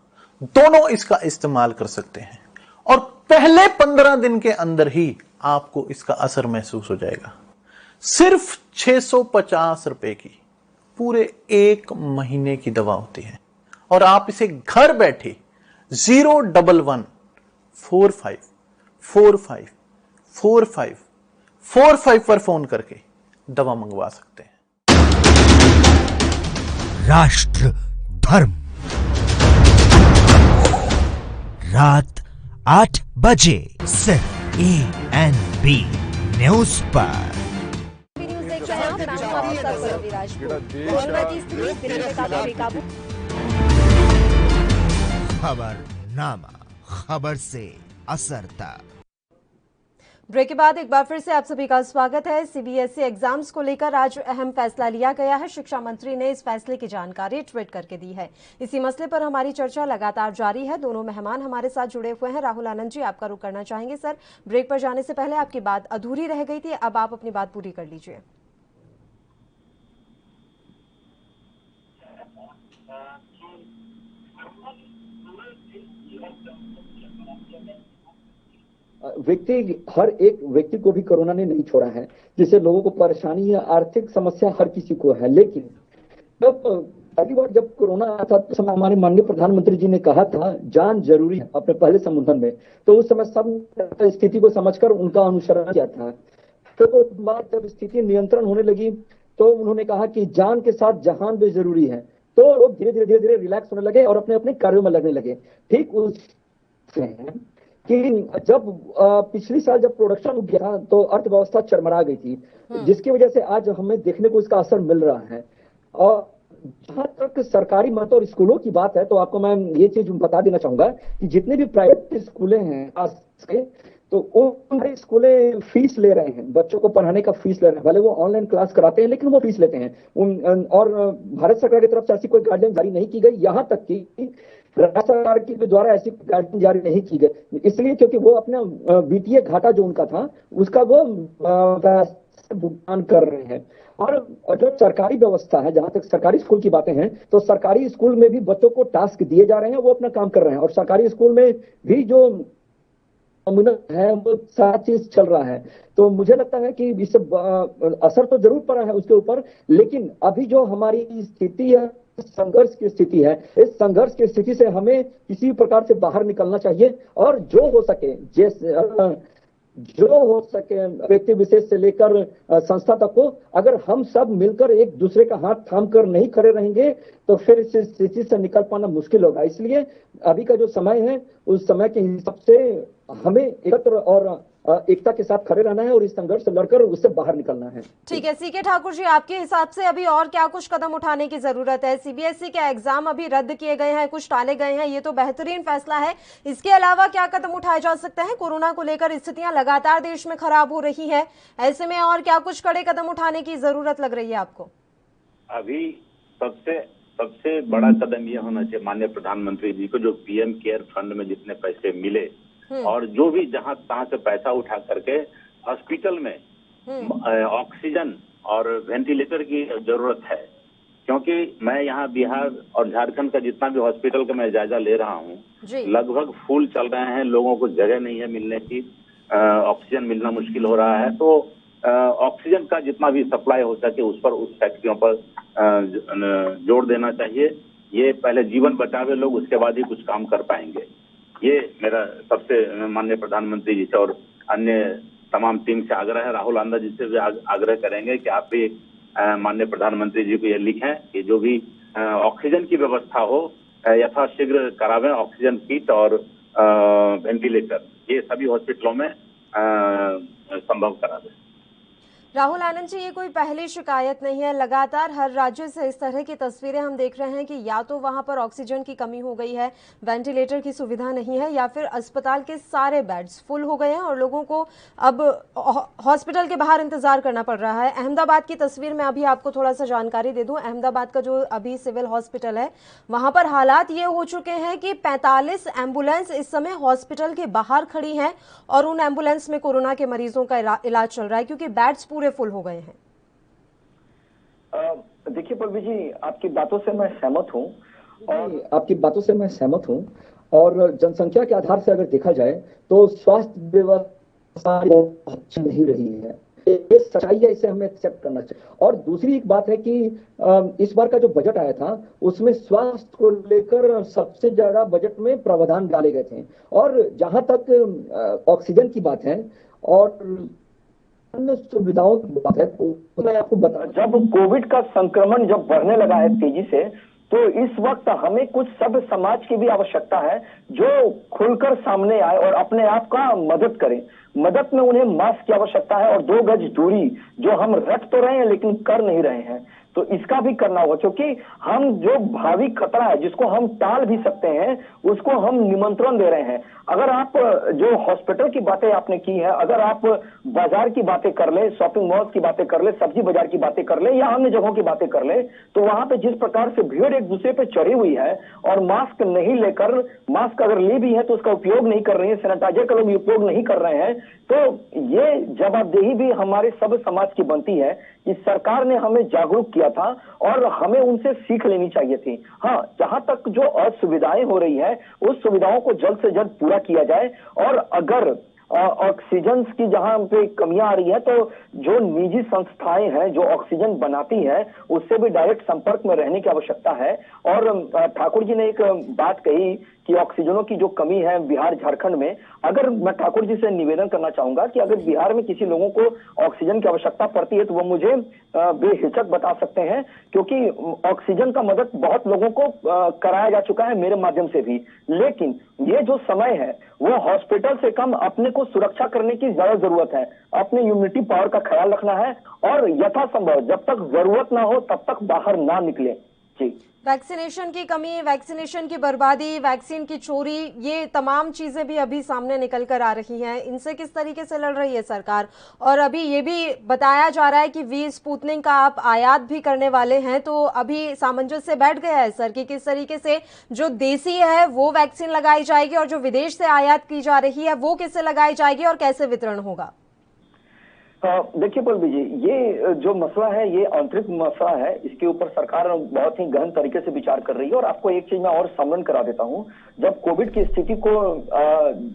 दोनों इसका इस्तेमाल कर सकते हैं और पहले 15 दिन के अंदर ही आपको इसका असर महसूस हो जाएगा। सिर्फ 650 रुपए की पूरे 1 महीने की दवा होती है और आप इसे घर बैठे 01145454545 पर फोन करके दवा मंगवा सकते हैं। राष्ट्र धर्म, रात 8 बजे सिर्फ ANB न्यूज पर। खबरनामा, खबर से असर तक। ब्रेक के बाद एक बार फिर से आप सभी का स्वागत है। सीबीएसई एग्जाम्स को लेकर आज अहम फैसला लिया गया है। शिक्षा मंत्री ने इस फैसले की जानकारी ट्वीट करके दी है। इसी मसले पर हमारी चर्चा लगातार जारी है। दोनों मेहमान हमारे साथ जुड़े हुए हैं। राहुल आनंद जी, आपका रुख करना चाहेंगे। सर, ब्रेक पर जाने से पहले आपकी बात अधूरी रह गई थी, अब आप अपनी बात पूरी कर लीजिए। हर एक व्यक्ति को भी कोरोना ने नहीं छोड़ा है, जिससे लोगों को परेशानी या आर्थिक समस्या हर किसी को है। लेकिन जब पहली बार जब कोरोना आया था, तो समय हमारे माननीय प्रधानमंत्री जी ने कहा था जान जरूरी है अपने पहले संबोधन में, तो उस समय सब स्थिति को समझकर उनका अनुसरण किया था। तो बाद जब स्थिति नियंत्रण होने लगी तो उन्होंने कहा कि जान के साथ जहान भी जरूरी है, तो लोग धीरे धीरे रिलैक्स होने लगे और अपने अपने कार्यों में लगने लगे। ठीक उस कि जब पिछली साल जब प्रोडक्शन रुक गया था तो अर्थव्यवस्था चरमरा गई थी, जिसकी वजह से आज हमें देखने को इसका असर मिल रहा है। और जहां तक सरकारी मत और स्कूलों की बात है तो आपको मैं ये चीज बता देना चाहूंगा कि जितने भी प्राइवेट स्कूलें हैं खास के, तो उन स्कूलें फीस ले रहे हैं, बच्चों को पढ़ाने का फीस ले रहे हैं, भले वो ऑनलाइन क्लास कराते हैं लेकिन वो फीस लेते हैं। और भारत सरकार की तरफ से ऐसी कोई गाइडलाइन जारी नहीं की गई, यहाँ तक कि राज्य सरकार के द्वारा ऐसी गाइडलाइन जारी नहीं की गई, इसलिए क्योंकि वो अपना वित्तीय घाटा जो उनका था उसका वो भुगतान कर रहे हैं। और जो सरकारी व्यवस्था है, जहां तक सरकारी स्कूल की बातें हैं, तो सरकारी स्कूल में भी बच्चों को टास्क दिए जा रहे हैं, वो अपना काम कर रहे हैं। और सरकारी स्कूल में भी जो है वो सारा चीज चल रहा है। तो मुझे लगता है कि इससे असर तो जरूर पड़ा है उसके ऊपर, लेकिन अभी जो हमारी स्थिति है, संघर्ष की स्थिति है, इस संघर्ष की स्थिति से हमें किसी प्रकार से बाहर निकलना चाहिए। और जो हो सके व्यक्ति विशेष से लेकर संस्था तक को, अगर हम सब मिलकर एक दूसरे का हाथ थाम कर नहीं खड़े रहेंगे तो फिर इस स्थिति से निकल पाना मुश्किल होगा। इसलिए अभी का जो समय है उस समय के हिसाब से हमें एकत्र और एकता के साथ खड़े रहना है और इस संघर्ष से लड़कर उससे बाहर निकलना है। ठीक है सीके ठाकुर जी, आपके हिसाब से अभी और क्या कुछ कदम उठाने की जरूरत है? सीबीएसई के एग्जाम अभी रद्द किए गए हैं, कुछ टाले गए हैं, ये तो बेहतरीन फैसला है। इसके अलावा क्या कदम उठाए जा सकते हैं? कोरोना को लेकर स्थितियां लगातार देश में खराब हो रही है, ऐसे में और क्या कुछ कड़े कदम उठाने की जरूरत लग रही है आपको? अभी सबसे बड़ा कदम यह होना चाहिए माननीय प्रधानमंत्री जी को, जो पीएम केयर फंड में जितने पैसे मिले और जो भी जहां तहां से पैसा उठा करके हॉस्पिटल में ऑक्सीजन और वेंटिलेटर की जरूरत है। क्योंकि मैं यहाँ बिहार और झारखंड का जितना भी हॉस्पिटल का मैं जायजा ले रहा हूँ, लगभग फुल चल रहे हैं, लोगों को जगह नहीं है मिलने की, ऑक्सीजन मिलना मुश्किल हो रहा है। तो ऑक्सीजन का जितना भी सप्लाई हो सके उस पर, उस फैक्ट्रियों पर जोर देना चाहिए। ये पहले जीवन बचावे लोग, उसके बाद ही कुछ काम कर पाएंगे। ये मेरा सबसे माननीय प्रधानमंत्री जी से और अन्य तमाम टीम से आग्रह है। राहुल आंदा जी से भी आग्रह करेंगे कि आप भी माननीय प्रधानमंत्री जी को ये लिखें कि जो भी ऑक्सीजन की व्यवस्था हो यथाशीघ्र करावें, ऑक्सीजन किट और वेंटिलेटर ये सभी हॉस्पिटलों में संभव करा दें। राहुल आनंद जी, ये कोई पहली शिकायत नहीं है, लगातार हर राज्य से इस तरह की तस्वीरें हम देख रहे हैं कि या तो वहां पर ऑक्सीजन की कमी हो गई है, वेंटिलेटर की सुविधा नहीं है, या फिर अस्पताल के सारे बेड्स फुल हो गए हैं और लोगों को अब हॉस्पिटल के बाहर इंतजार करना पड़ रहा है। अहमदाबाद की तस्वीर में अभी आपको थोड़ा सा जानकारी दे दूं, अहमदाबाद का जो अभी सिविल हॉस्पिटल है वहां पर हालात ये हो चुके हैं कि 45 एम्बुलेंस इस समय हॉस्पिटल के बाहर खड़ी हैं और उन एम्बुलेंस में कोरोना के मरीजों का इलाज चल रहा है क्योंकि बेड्स पूरे फुल हो गए हैं। देखिए पल्लवी जी, आपकी बातों से मैं सहमत हूं और जनसंख्या के आधार से अगर देखा जाए तो स्वास्थ्य व्यवस्था अच्छी नहीं रही है, ये सच्चाई है, इसे हमें एक्सेप्ट करना चाहिए। और दूसरी एक बात है कि इस बार का जो बजट आया था उसमें स्वास्थ्य को लेकर सबसे ज्यादा बजट में प्रावधान डाले गए थे। और जहां तक ऑक्सीजन की बात है और सुविधाओं की बात है तो मैं आपको बता, जब कोविड का संक्रमण जब बढ़ने लगा है तेजी से, तो इस वक्त हमें कुछ सभ्य समाज की भी आवश्यकता है जो खुलकर सामने आए और अपने आप का मदद करें। मदद में उन्हें मास्क की आवश्यकता है और 2 गज दूरी जो हम रख तो रहे हैं लेकिन कर नहीं रहे हैं, तो इसका भी करना होगा। क्योंकि हम जो भावी खतरा है जिसको हम टाल भी सकते हैं उसको हम निमंत्रण दे रहे हैं। अगर आप जो हॉस्पिटल की बातें आपने की है, अगर आप बाजार की बातें कर ले, शॉपिंग मॉल की बातें कर ले, सब्जी बाजार की बातें कर ले या अन्य जगहों की बातें कर ले, तो वहां पे जिस प्रकार से भीड़ एक दूसरे पे चढ़ी हुई है और मास्क नहीं लेकर, मास्क अगर ली भी है तो उसका उपयोग नहीं कर रही है, सैनिटाइजर का लोग उपयोग नहीं कर रहे हैं, तो ये जवाबदेही भी हमारे सब समाज की बनती है कि सरकार ने हमें जागरूक किया था और हमें उनसे सीख लेनी चाहिए थी। हाँ, जहां तक जो असुविधाएं हो रही है उस सुविधाओं को जल्द से जल्द पूरा किया जाए। और अगर ऑक्सीजन की जहां पे कमियां आ रही है तो जो निजी संस्थाएं हैं जो ऑक्सीजन बनाती है उससे भी डायरेक्ट संपर्क में रहने की आवश्यकता है। और ठाकुर जी ने एक बात कही कि ऑक्सीजनों की जो कमी है बिहार झारखंड में, अगर मैं ठाकुर जी से निवेदन करना चाहूंगा कि अगर बिहार में किसी लोगों को ऑक्सीजन की आवश्यकता पड़ती है तो वो मुझे बेहिचक बता सकते हैं, क्योंकि ऑक्सीजन का मदद बहुत लोगों को कराया जा चुका है मेरे माध्यम से भी। लेकिन ये जो समय है वो हॉस्पिटल से कम अपने को सुरक्षा करने की ज्यादा जरूरत है, अपने इम्यूनिटी पावर का ख्याल रखना है और यथासंभव जब तक जरूरत ना हो तब तक बाहर ना निकले। जी, वैक्सीनेशन की कमी, वैक्सीनेशन की बर्बादी, वैक्सीन की चोरी, ये तमाम चीजें भी अभी सामने निकल कर आ रही हैं। इनसे किस तरीके से लड़ रही है सरकार? और अभी ये भी बताया जा रहा है कि वी स्पुतनिक का आप आयात भी करने वाले हैं, तो अभी सामंजस्य बैठ गया है सर कि किस तरीके से जो देसी है वो वैक्सीन लगाई जाएगी और जो विदेश से आयात की जा रही है वो किससे लगाई जाएगी और कैसे वितरण होगा? देखिए पल्लवी जी, ये जो मसला है ये आंतरिक मसला है, इसके ऊपर सरकार बहुत ही गहन तरीके से विचार कर रही है। और आपको एक चीज मैं और स्मरण करा देता हूं, जब कोविड की स्थिति को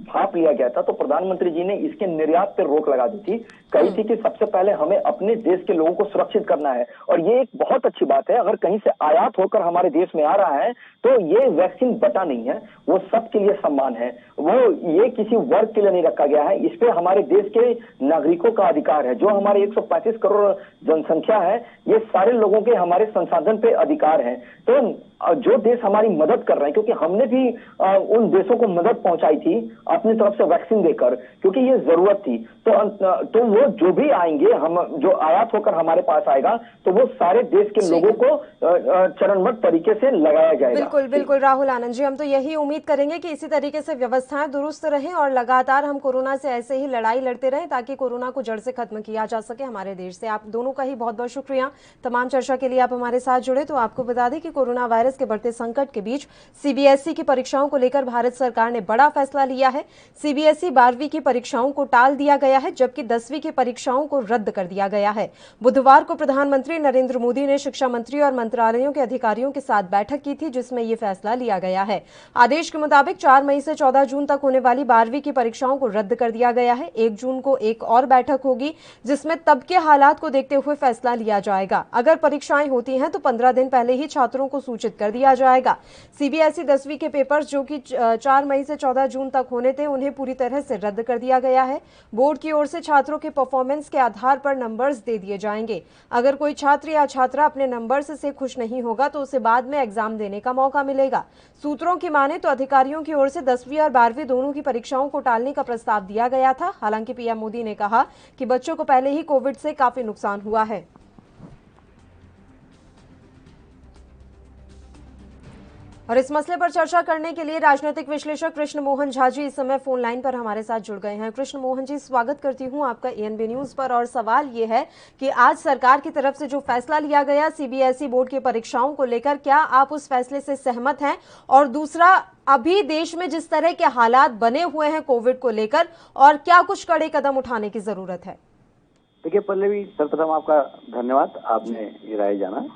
भांप लिया गया था तो प्रधानमंत्री जी ने इसके निर्यात पर रोक लगा दी थी, कही थी कि सबसे पहले हमें अपने देश के लोगों को सुरक्षित करना है। और ये एक बहुत अच्छी बात है, अगर कहीं से आयात होकर हमारे देश में आ रहा है तो ये वैक्सीन बटा नहीं है, वो सबके लिए सम्मान है, वो ये किसी वर्ग के लिए नहीं रखा गया है। इस पे हमारे देश के नागरिकों का अधिकार है, जो हमारे 135 करोड़ जनसंख्या है, ये सारे लोगों के हमारे संसाधन पे अधिकार है। तो जो देश हमारी मदद कर रहे हैं, क्योंकि हमने भी उन देशों को मदद पहुंचाई थी अपनी तरफ से वैक्सीन देकर, क्योंकि ये जरूरत थी। तो वो जो भी आएंगे, हम जो आयात होकर हमारे पास आएगा तो वो सारे देश के लोगों को चरणबद्ध तरीके से लगाया जाएगा। बिल्कुल बिल्कुल राहुल आनंद जी, हम तो यही उम्मीद करेंगे कि इसी तरीके से व्यवस्थाएं दुरुस्त रहें और लगातार हम कोरोना से ऐसे ही लड़ाई लड़ते रहें ताकि कोरोना को जड़ से खत्म किया जा सके हमारे देश से। आप दोनों का ही बहुत बहुत शुक्रिया तमाम चर्चा के लिए आप हमारे साथ जुड़े। तो आपको बता दें कि कोरोना वायरस के बढ़ते संकट के बीच सीबीएसई की परीक्षाओं को लेकर भारत सरकार ने बड़ा फैसला लिया है। सीबीएसई 12वीं की परीक्षाओं को टाल दिया गया है, जबकि 10वीं की परीक्षाओं को रद्द कर दिया गया है। बुधवार को प्रधानमंत्री नरेंद्र मोदी ने शिक्षा मंत्री और मंत्रालयों के अधिकारियों के साथ बैठक की थी, जिसमें यह फैसला लिया गया है। आदेश के मुताबिक 4 मई से 14 जून तक होने वाली 12वीं की परीक्षाओं को रद्द कर दिया गया है। 1 जून को एक और बैठक होगी, जिसमें तब के हालात को देखते हुए फैसला लिया जाएगा। अगर परीक्षाएं होती हैं तो 15 दिन पहले ही छात्रों को सूचित कर दिया जाएगा। सीबीएसई 10वीं के पेपर्स जो कि 4 मई से 14 जून तक होने थे, उन्हें पूरी तरह से रद्द कर दिया गया है। बोर्ड की ओर से छात्रों के परफॉर्मेंस के आधार पर नंबर्स दे दिए जाएंगे। अगर कोई छात्र या छात्रा अपने नंबर्स से खुश नहीं होगा तो उसे बाद में एग्जाम देने का मौका मिलेगा। सूत्रों की माने तो अधिकारियों की ओर से 10वीं और 12वीं दोनों की परीक्षाओं को टालने का प्रस्ताव दिया गया था। हालांकि पीएम मोदी ने कहा कि बच्चों को पहले ही कोविड से काफी नुकसान हुआ है। और इस मसले पर चर्चा करने के लिए राजनीतिक विश्लेषक कृष्ण मोहन झा जी इस समय फोन लाइन पर हमारे साथ जुड़ गए हैं। कृष्ण मोहन जी, स्वागत करती हूं आपका एएनबी न्यूज पर। और सवाल ये है कि आज सरकार की तरफ से जो फैसला लिया गया सीबीएसई बोर्ड की परीक्षाओं को लेकर, क्या आप उस फैसले से सहमत हैं? और दूसरा, अभी देश में जिस तरह के हालात बने हुए हैं कोविड को लेकर, और क्या कुछ कड़े कदम उठाने की जरूरत है? देखिए पल्लवी, सर्वप्रथम आपका धन्यवाद, आपने ये राय जाना।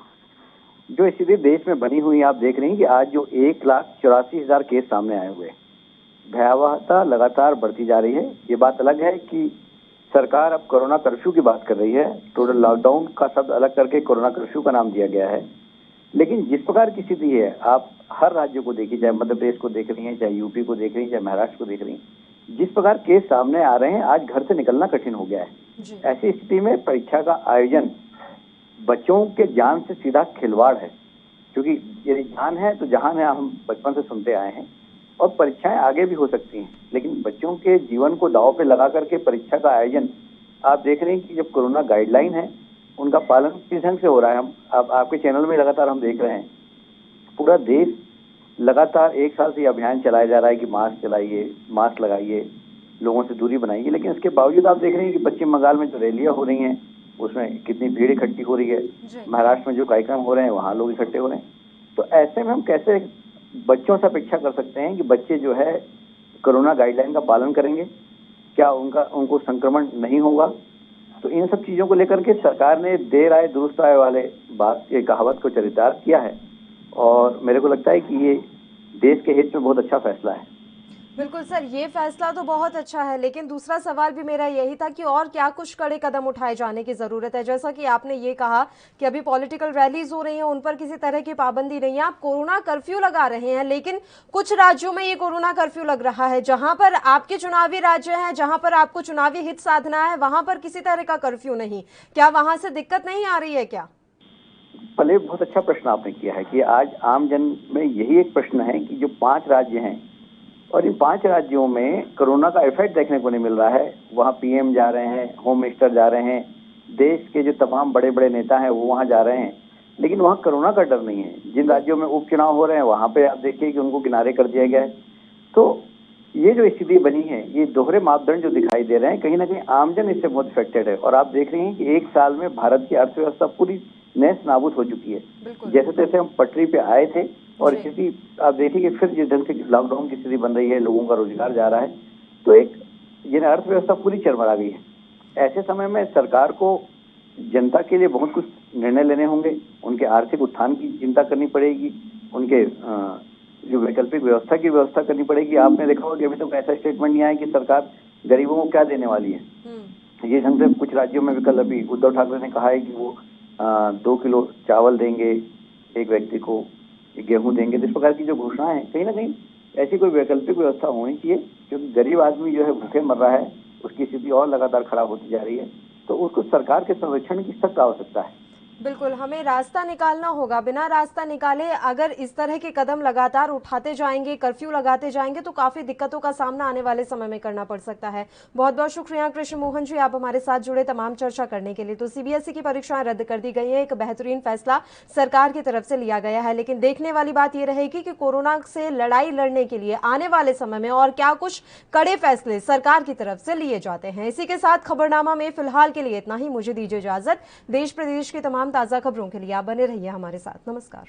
जो स्थिति देश में बनी हुई आप देख रही हैं कि आज जो 1,84,000 केस सामने आए हुए, भयावहता लगातार बढ़ती जा रही है। ये बात अलग है कि सरकार अब कोरोना कर्फ्यू की बात कर रही है, टोटल लॉकडाउन का शब्द अलग करके कोरोना कर्फ्यू का नाम दिया गया है। लेकिन जिस प्रकार की स्थिति है, आप हर राज्य को देखिए, चाहे मध्य प्रदेश को देख रही हैं, चाहे यूपी को देख रही हैं, चाहे महाराष्ट्र को देख रही हैं, जिस प्रकार केस सामने आ रहे हैं, आज घर से निकलना कठिन हो गया है। ऐसी स्थिति में परीक्षा का आयोजन बच्चों के जान से सीधा खिलवाड़ है, क्योंकि यदि जान है तो जहान है, हम बचपन से सुनते आए हैं। और परीक्षाएं आगे भी हो सकती हैं, लेकिन बच्चों के जीवन को दांव पे लगा करके परीक्षा का आयोजन, आप देख रहे हैं कि जब कोरोना गाइडलाइन है उनका पालन किस ढंग से हो रहा है। हम आपके चैनल में लगातार हम देख रहे हैं, पूरा देश लगातार 1 साल से अभियान चलाया जा रहा है कि मास्क चलाइए, मास्क लगाइए, लोगों से दूरी बनाइए। लेकिन इसके बावजूद आप देख रहे हैं कि पश्चिम बंगाल में जो रैलियां हो रही हैं उसमें कितनी भीड़ इकट्ठी हो रही है, महाराष्ट्र में जो कार्यक्रम हो रहे हैं वहाँ लोग इकट्ठे हो रहे हैं। तो ऐसे में हम कैसे बच्चों से अपेक्षा कर सकते हैं कि बच्चे जो है कोरोना गाइडलाइन का पालन करेंगे, क्या उनको संक्रमण नहीं होगा? तो इन सब चीजों को लेकर के सरकार ने देर आए दुरुस्त आए वाले बात के कहावत को चरितार्थ किया है, और मेरे को लगता है कि ये देश के हित में बहुत अच्छा फैसला है। बिल्कुल सर, ये फैसला तो बहुत अच्छा है, लेकिन दूसरा सवाल भी मेरा यही था कि और क्या कुछ कड़े कदम उठाए जाने की जरूरत है। जैसा कि आपने ये कहा कि अभी पॉलिटिकल रैलीज हो रही हैं, उन पर किसी तरह की पाबंदी नहीं है, आप कोरोना कर्फ्यू लगा रहे हैं, लेकिन कुछ राज्यों में ये कोरोना कर्फ्यू लग रहा है। जहां पर आपके चुनावी राज्य हैं, जहां पर आपको चुनावी हित साधना है, वहां पर किसी तरह का कर्फ्यू नहीं। क्या वहां से दिक्कत नहीं आ रही है क्या? पहले बहुत अच्छा प्रश्न आपने किया है कि आज आम जन में यही एक प्रश्न है कि जो 5 राज्य हैं और इन 5 राज्यों में कोरोना का इफेक्ट देखने को नहीं मिल रहा है। वहाँ पीएम जा रहे हैं, होम मिनिस्टर जा रहे हैं, देश के जो तमाम बड़े बड़े नेता हैं वो वहाँ जा रहे हैं, लेकिन वहाँ कोरोना का डर नहीं है। जिन राज्यों में उपचुनाव हो रहे हैं वहाँ पे आप देखिए कि उनको किनारे कर दिया गया है। तो ये जो स्थिति बनी है, ये दोहरे मापदंड जो दिखाई दे रहे हैं, कहीं ना कहीं आमजन इससे बहुत इफेक्टेड है। और आप देख रहे हैं कि 1 साल में भारत की अर्थव्यवस्था पूरी नेस नाबूद हो चुकी है। जैसे तैसे हम पटरी पे आए थे और स्थिति आप देखिए कि फिर जिस ढंग से लॉकडाउन की स्थिति बन रही है, लोगों का रोजगार जा रहा है, तो एक ये अर्थव्यवस्था पूरी चरमरा गई है। ऐसे समय में सरकार को जनता के लिए बहुत कुछ निर्णय लेने होंगे, उनके आर्थिक उत्थान की चिंता करनी पड़ेगी, उनके जो वैकल्पिक व्यवस्था की व्यवस्था करनी पड़ेगी। आपने देखा होगा कि अभी तक ऐसा स्टेटमेंट नहीं आया कि सरकार गरीबों को क्या देने वाली है। ये ढंग से कुछ राज्यों में भी कल अभी उद्धव ठाकरे ने कहा है कि वो 2 किलो चावल देंगे एक व्यक्ति को, गेहूं देंगे। तो इस प्रकार की जो घोषणा है, कहीं ना कहीं ऐसी कोई वैकल्पिक व्यवस्था होनी चाहिए, क्योंकि गरीब आदमी जो है भूखे मर रहा है, उसकी स्थिति और लगातार खराब होती जा रही है। तो उसको सरकार के संरक्षण की सख्त आवश्यकता है। बिल्कुल, हमें रास्ता निकालना होगा। बिना रास्ता निकाले अगर इस तरह के कदम लगातार उठाते जाएंगे, कर्फ्यू लगाते जाएंगे, तो काफी दिक्कतों का सामना आने वाले समय में करना पड़ सकता है। बहुत बहुत शुक्रिया कृष्ण मोहन जी, आप हमारे साथ जुड़े तमाम चर्चा करने के लिए। तो सीबीएसई की परीक्षाएं रद्द कर दी गई है, एक बेहतरीन फैसला सरकार की तरफ से लिया गया है, लेकिन देखने वाली बात यह रहेगी कि कोरोना से लड़ाई लड़ने के लिए आने वाले समय में और क्या कुछ कड़े फैसले सरकार की तरफ से लिए जाते हैं। इसी के साथ खबरनामा में फिलहाल के लिए इतना ही। मुझे दीजिए इजाजत। देश प्रदेश की तमाम ताजा खबरों के लिए आप बने रहिए हमारे साथ। नमस्कार।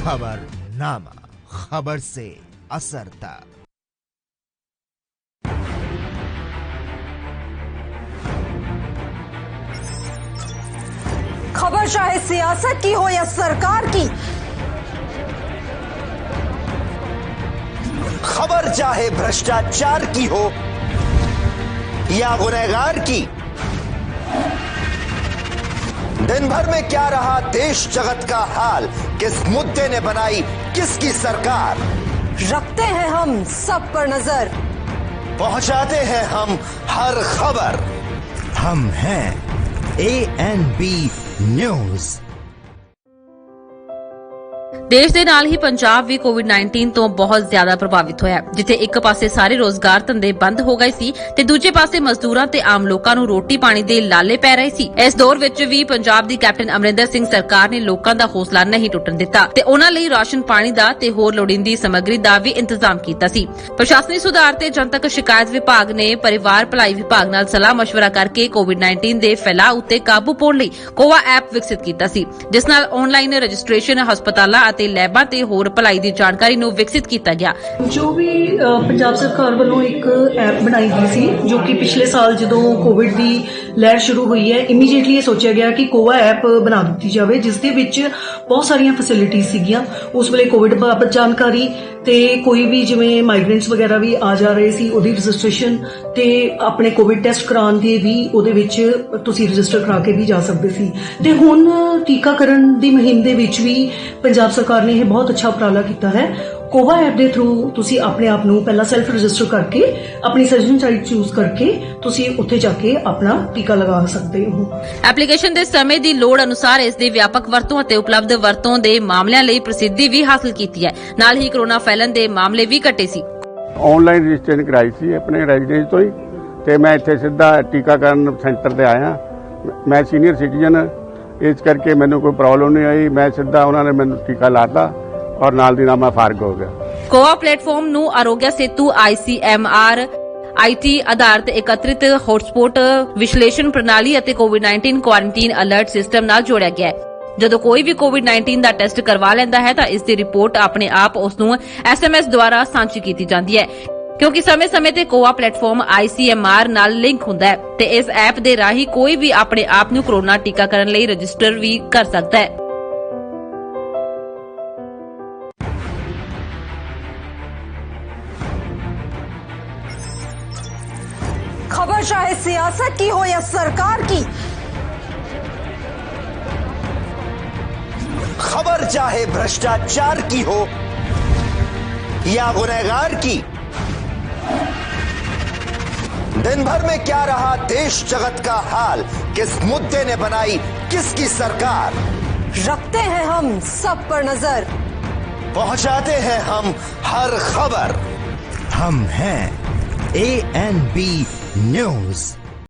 खबरनामा, खबर से असर तक। खबर चाहे सियासत की हो या सरकार की, खबर चाहे भ्रष्टाचार की हो या गुनहगार की, दिन भर में क्या रहा देश जगत का हाल, किस मुद्दे ने बनाई किसकी सरकार, रखते हैं हम सब पर नजर, पहुंचाते हैं हम हर खबर। हम हैं ANB न्यूज़। ਦੇਸ਼ ਦੇ ਨਾਲ ਹੀ ਪੰਜਾਬ ਵੀ ਕੋਵਿਡ-19 ਤੋਂ ਬਹੁਤ ਜ਼ਿਆਦਾ ਪ੍ਰਭਾਵਿਤ ਹੋਇਆ, ਜਿੱਥੇ ਇੱਕ ਪਾਸੇ ਸਾਰੇ ਰੋਜ਼ਗਾਰ ਧੰਦੇ ਬੰਦ ਹੋ ਗਏ ਸੀ ਤੇ ਦੂਜੇ ਪਾਸੇ ਮਜ਼ਦੂਰਾਂ ਤੇ ਆਮ ਲੋਕਾਂ ਨੂੰ ਰੋਟੀ ਪਾਣੀ ਦੇ ਲਾਲੇ ਪੈ ਰਹੇ ਸੀ। ਇਸ ਦੌਰ ਵਿੱਚ ਵੀ ਪੰਜਾਬ ਦੀ ਕੈਪਟਨ ਅਮਰਿੰਦਰ ਸਿੰਘ ਸਰਕਾਰ ਨੇ ਲੋਕਾਂ ਦਾ ਹੌਸਲਾ ਨਹੀਂ ਟੁੱਟਣ ਦਿੱਤਾ ਤੇ ਉਹਨਾਂ ਲਈ ਰਾਸ਼ਨ ਪਾਣੀ ਦਾ ਤੇ ਹੋਰ ਲੋੜੀਂਦੀ ਸਮੱਗਰੀ ਦਾ ਵੀ ਇੰਤਜ਼ਾਮ ਕੀਤਾ ਸੀ। ਪ੍ਰਸ਼ਾਸਨੀ ਸੁਧਾਰ ਤੇ ਜਨਤਕ ਸ਼ਿਕਾਇਤ ਵਿਭਾਗ ਨੇ ਪਰਿਵਾਰ ਭਲਾਈ ਵਿਭਾਗ ਨਾਲ ਸਲਾਹ ਮਸ਼ਵਰਾ ਕਰਕੇ ਕੋਵਿਡ-19 ਦੇ ਫੈਲਾਅ ਉੱਤੇ ਕਾਬੂ ਪਾਉਣ ਲਈ ਕੋਵਾ ਐਪ ਵਿਕਸਿਤ ਕੀਤਾ ਸੀ, ਜਿਸ ਨਾਲ ਆਨਲਾਈਨ ਰਜਿਸਟ੍ਰੇਸ਼ਨ, ਹਸਪਤਾਲਾਂ ਅਤੇ ਲੈਬਾਂ ਤੇ ਹੋਰ ਭਲਾਈ ਦੀ ਜਾਣਕਾਰੀ ਨੂੰ ਵਿਕਸਿਤ ਕੀਤਾ ਗਿਆ। ਜੋ ਵੀ ਪੰਜਾਬ ਸਰਕਾਰ ਵੱਲੋਂ ਇੱਕ ਐਪ ਬਣਾਈ ਗਈ ਸੀ, ਜੋ ਕਿ ਪਿਛਲੇ ਸਾਲ ਜਦੋਂ ਕੋਵਿਡ ਦੀ ਲਹਿਰ ਸ਼ੁਰੂ ਹੋਈ ਹੈ, ਇਮੀਡੀਏਟਲੀ ਇਹ ਸੋਚਿਆ ਗਿਆ ਕਿ ਕੋਵਾ ਐਪ ਬਣਾ ਦਿੱਤੀ ਜਾਵੇ, ਜਿਸ ਦੇ ਵਿੱਚ ਬਹੁਤ ਸਾਰੀਆਂ ਫੈਸਿਲਿਟੀਆਂ ਸੀਗੀਆਂ। ਉਸ ਵੇਲੇ ਕੋਵਿਡ ਬਾਬਤ ਜਾਣਕਾਰੀ ਤੇ ਕੋਈ ਵੀ ਜਿਵੇਂ ਮਾਈਗ੍ਰੈਂਟਸ ਵਗੈਰਾ ਵੀ ਆ ਜਾ ਰਹੇ ਸੀ, ਉਹਦੀ ਰਜਿਸਟ੍ਰੇਸ਼ਨ ਤੇ ਆਪਣੇ ਕੋਵਿਡ ਟੈਸਟ ਕਰਾਉਣ ਦੀ ਵੀ ਉਹਦੇ ਵਿੱਚ ਤੁਸੀਂ ਰਜਿਸਟਰ ਕਰਾ ਕੇ ਵੀ ਜਾ ਸਕਦੇ ਸੀ। ਤੇ ਹੁਣ ਟੀਕਾਕਰਨ ਦੀ ਮੁਹਿੰਮ ਦੇ ਵਿੱਚ ਵੀ ਪੰਜਾਬ ਸਰਕਾਰ ਨੇ ਇਹ ਬਹੁਤ ਅੱਛਾ ਉਪਰਾਲਾ ਕੀਤਾ ਹੈ। ਕੋਵਾ ਐਪ ਦੇ ਥਰੂ ਤੁਸੀਂ ਆਪਣੇ ਆਪ ਨੂੰ ਪਹਿਲਾਂ ਸੈਲਫ ਰਜਿਸਟਰ ਕਰਕੇ ਆਪਣੀ ਸਰਜਨ ਸਾਈਟ ਚੂਜ਼ ਕਰਕੇ ਤੁਸੀਂ ਉੱਥੇ ਜਾ ਕੇ ਆਪਣਾ ਟੀਕਾ ਲਗਾ ਸਕਦੇ ਹੋ। ਐਪਲੀਕੇਸ਼ਨ ਦੇ ਸਮੇਂ ਦੀ ਲੋੜ ਅਨੁਸਾਰ ਇਸ ਦੀ ਵਿਆਪਕ ਵਰਤੋਂ ਅਤੇ ਉਪਲਬਧ ਵਰਤੋਂ ਦੇ ਮਾਮਲਿਆਂ ਲਈ ਪ੍ਰਸਿੱਧੀ ਵੀ ਹਾਸਲ ਕੀਤੀ ਹੈ। ਨਾਲ ਹੀ ਕੋਰੋਨਾ ਫੈਲਣ ਦੇ ਮਾਮਲੇ ਵੀ ਘਟੇ ਸੀ। ਆਨਲਾਈਨ ਰਜਿਸਟ੍ਰੇਸ਼ਨ ਕਰਾਈ ਸੀ ਆਪਣੇ ਰੈਜ਼ੀਡੈਂਸ ਤੋਂ ਹੀ ਤੇ ਮੈਂ ਇੱਥੇ ਸਿੱਧਾ ਟੀਕਾਕਰਨ ਸੈਂਟਰ ਤੇ ਆਇਆ। ਮੈਂ ਸੀਨੀਅਰ ਸਿਟੀਜ਼ਨ, ਇਸ ਕਰਕੇ ਮੈਨੂੰ ਕੋਈ ਪ੍ਰੋਬਲਮ ਨਹੀਂ ਆਈ। ਮੈਂ ਸਿੱਧਾ ਉਹਨਾਂ ਨੇ ਮੈਨੂੰ ਟੀਕਾ ਲਾਤਾ ਔਰ ਨਾਲ ਦੀ ਨਾਲ ਮੈਂ ਫਾਰਗ ਹੋ ਗਿਆ। ਕੋਆ ਪਲੇਟਫਾਰਮ ਨੂੰ ਆਰੋਗਿਆ ਸੇਤੂ ICMR IT ਆਧਾਰਿਤ ਇਕੱਤਰਿਤ ਹੌਟਸਪੌਟ ਵਿਸ਼ਲੇਸ਼ਣ ਪ੍ਰਣਾਲੀ ਅਤੇ ਕੋਵਿਡ-19 ਕੁਆਰੰਟੀਨ ਅਲਰਟ ਸਿਸਟਮ ਨਾਲ ਜੋੜਿਆ ਗਿਆ ਹੈ। ਜਦੋਂ ਕੋਈ ਵੀ ਕੋਵਿਡ-19 ਦਾ ਟੈਸਟ ਕਰਵਾ ਲੈਂਦਾ ਹੈ ਤਾਂ ਇਸ ਦੀ ਰਿਪੋਰਟ ਆਪਣੇ ਆਪ ਉਸ ਨੂੰ SMS ਦੁਆਰਾ ਸਾਂਝੀ ਕੀਤੀ ਜਾਂਦੀ ਹੈ। ਕਿਉਂਕਿ ਸਮੇਂ-ਸਮੇਂ ਤੇ ਕੋਆ ਪਲੇਟਫਾਰਮ ICMR ਨਾਲ ਲਿੰਕ ਹੁੰਦਾ ਹੈ ਤੇ ਇਸ ਐਪ ਦੇ ਰਾਹੀਂ ਕੋਈ ਵੀ ਆਪਣੇ ਆਪ ਨੂੰ ਕੋਰੋਨਾ ਟੀਕਾਕਰਨ ਲਈ ਰਜਿਸਟਰ ਵੀ ਕਰ ਸਕਦਾ ਹੈ। खबर चाहे सियासत की हो या सरकार की, खबर चाहे भ्रष्टाचार की हो या गुनहगार की, दिन भर में क्या रहा देश जगत का हाल, किस मुद्दे ने बनाई किसकी सरकार, रखते हैं हम सब पर नजर, पहुंचाते हैं हम हर खबर। हम हैं ANB न्यूज।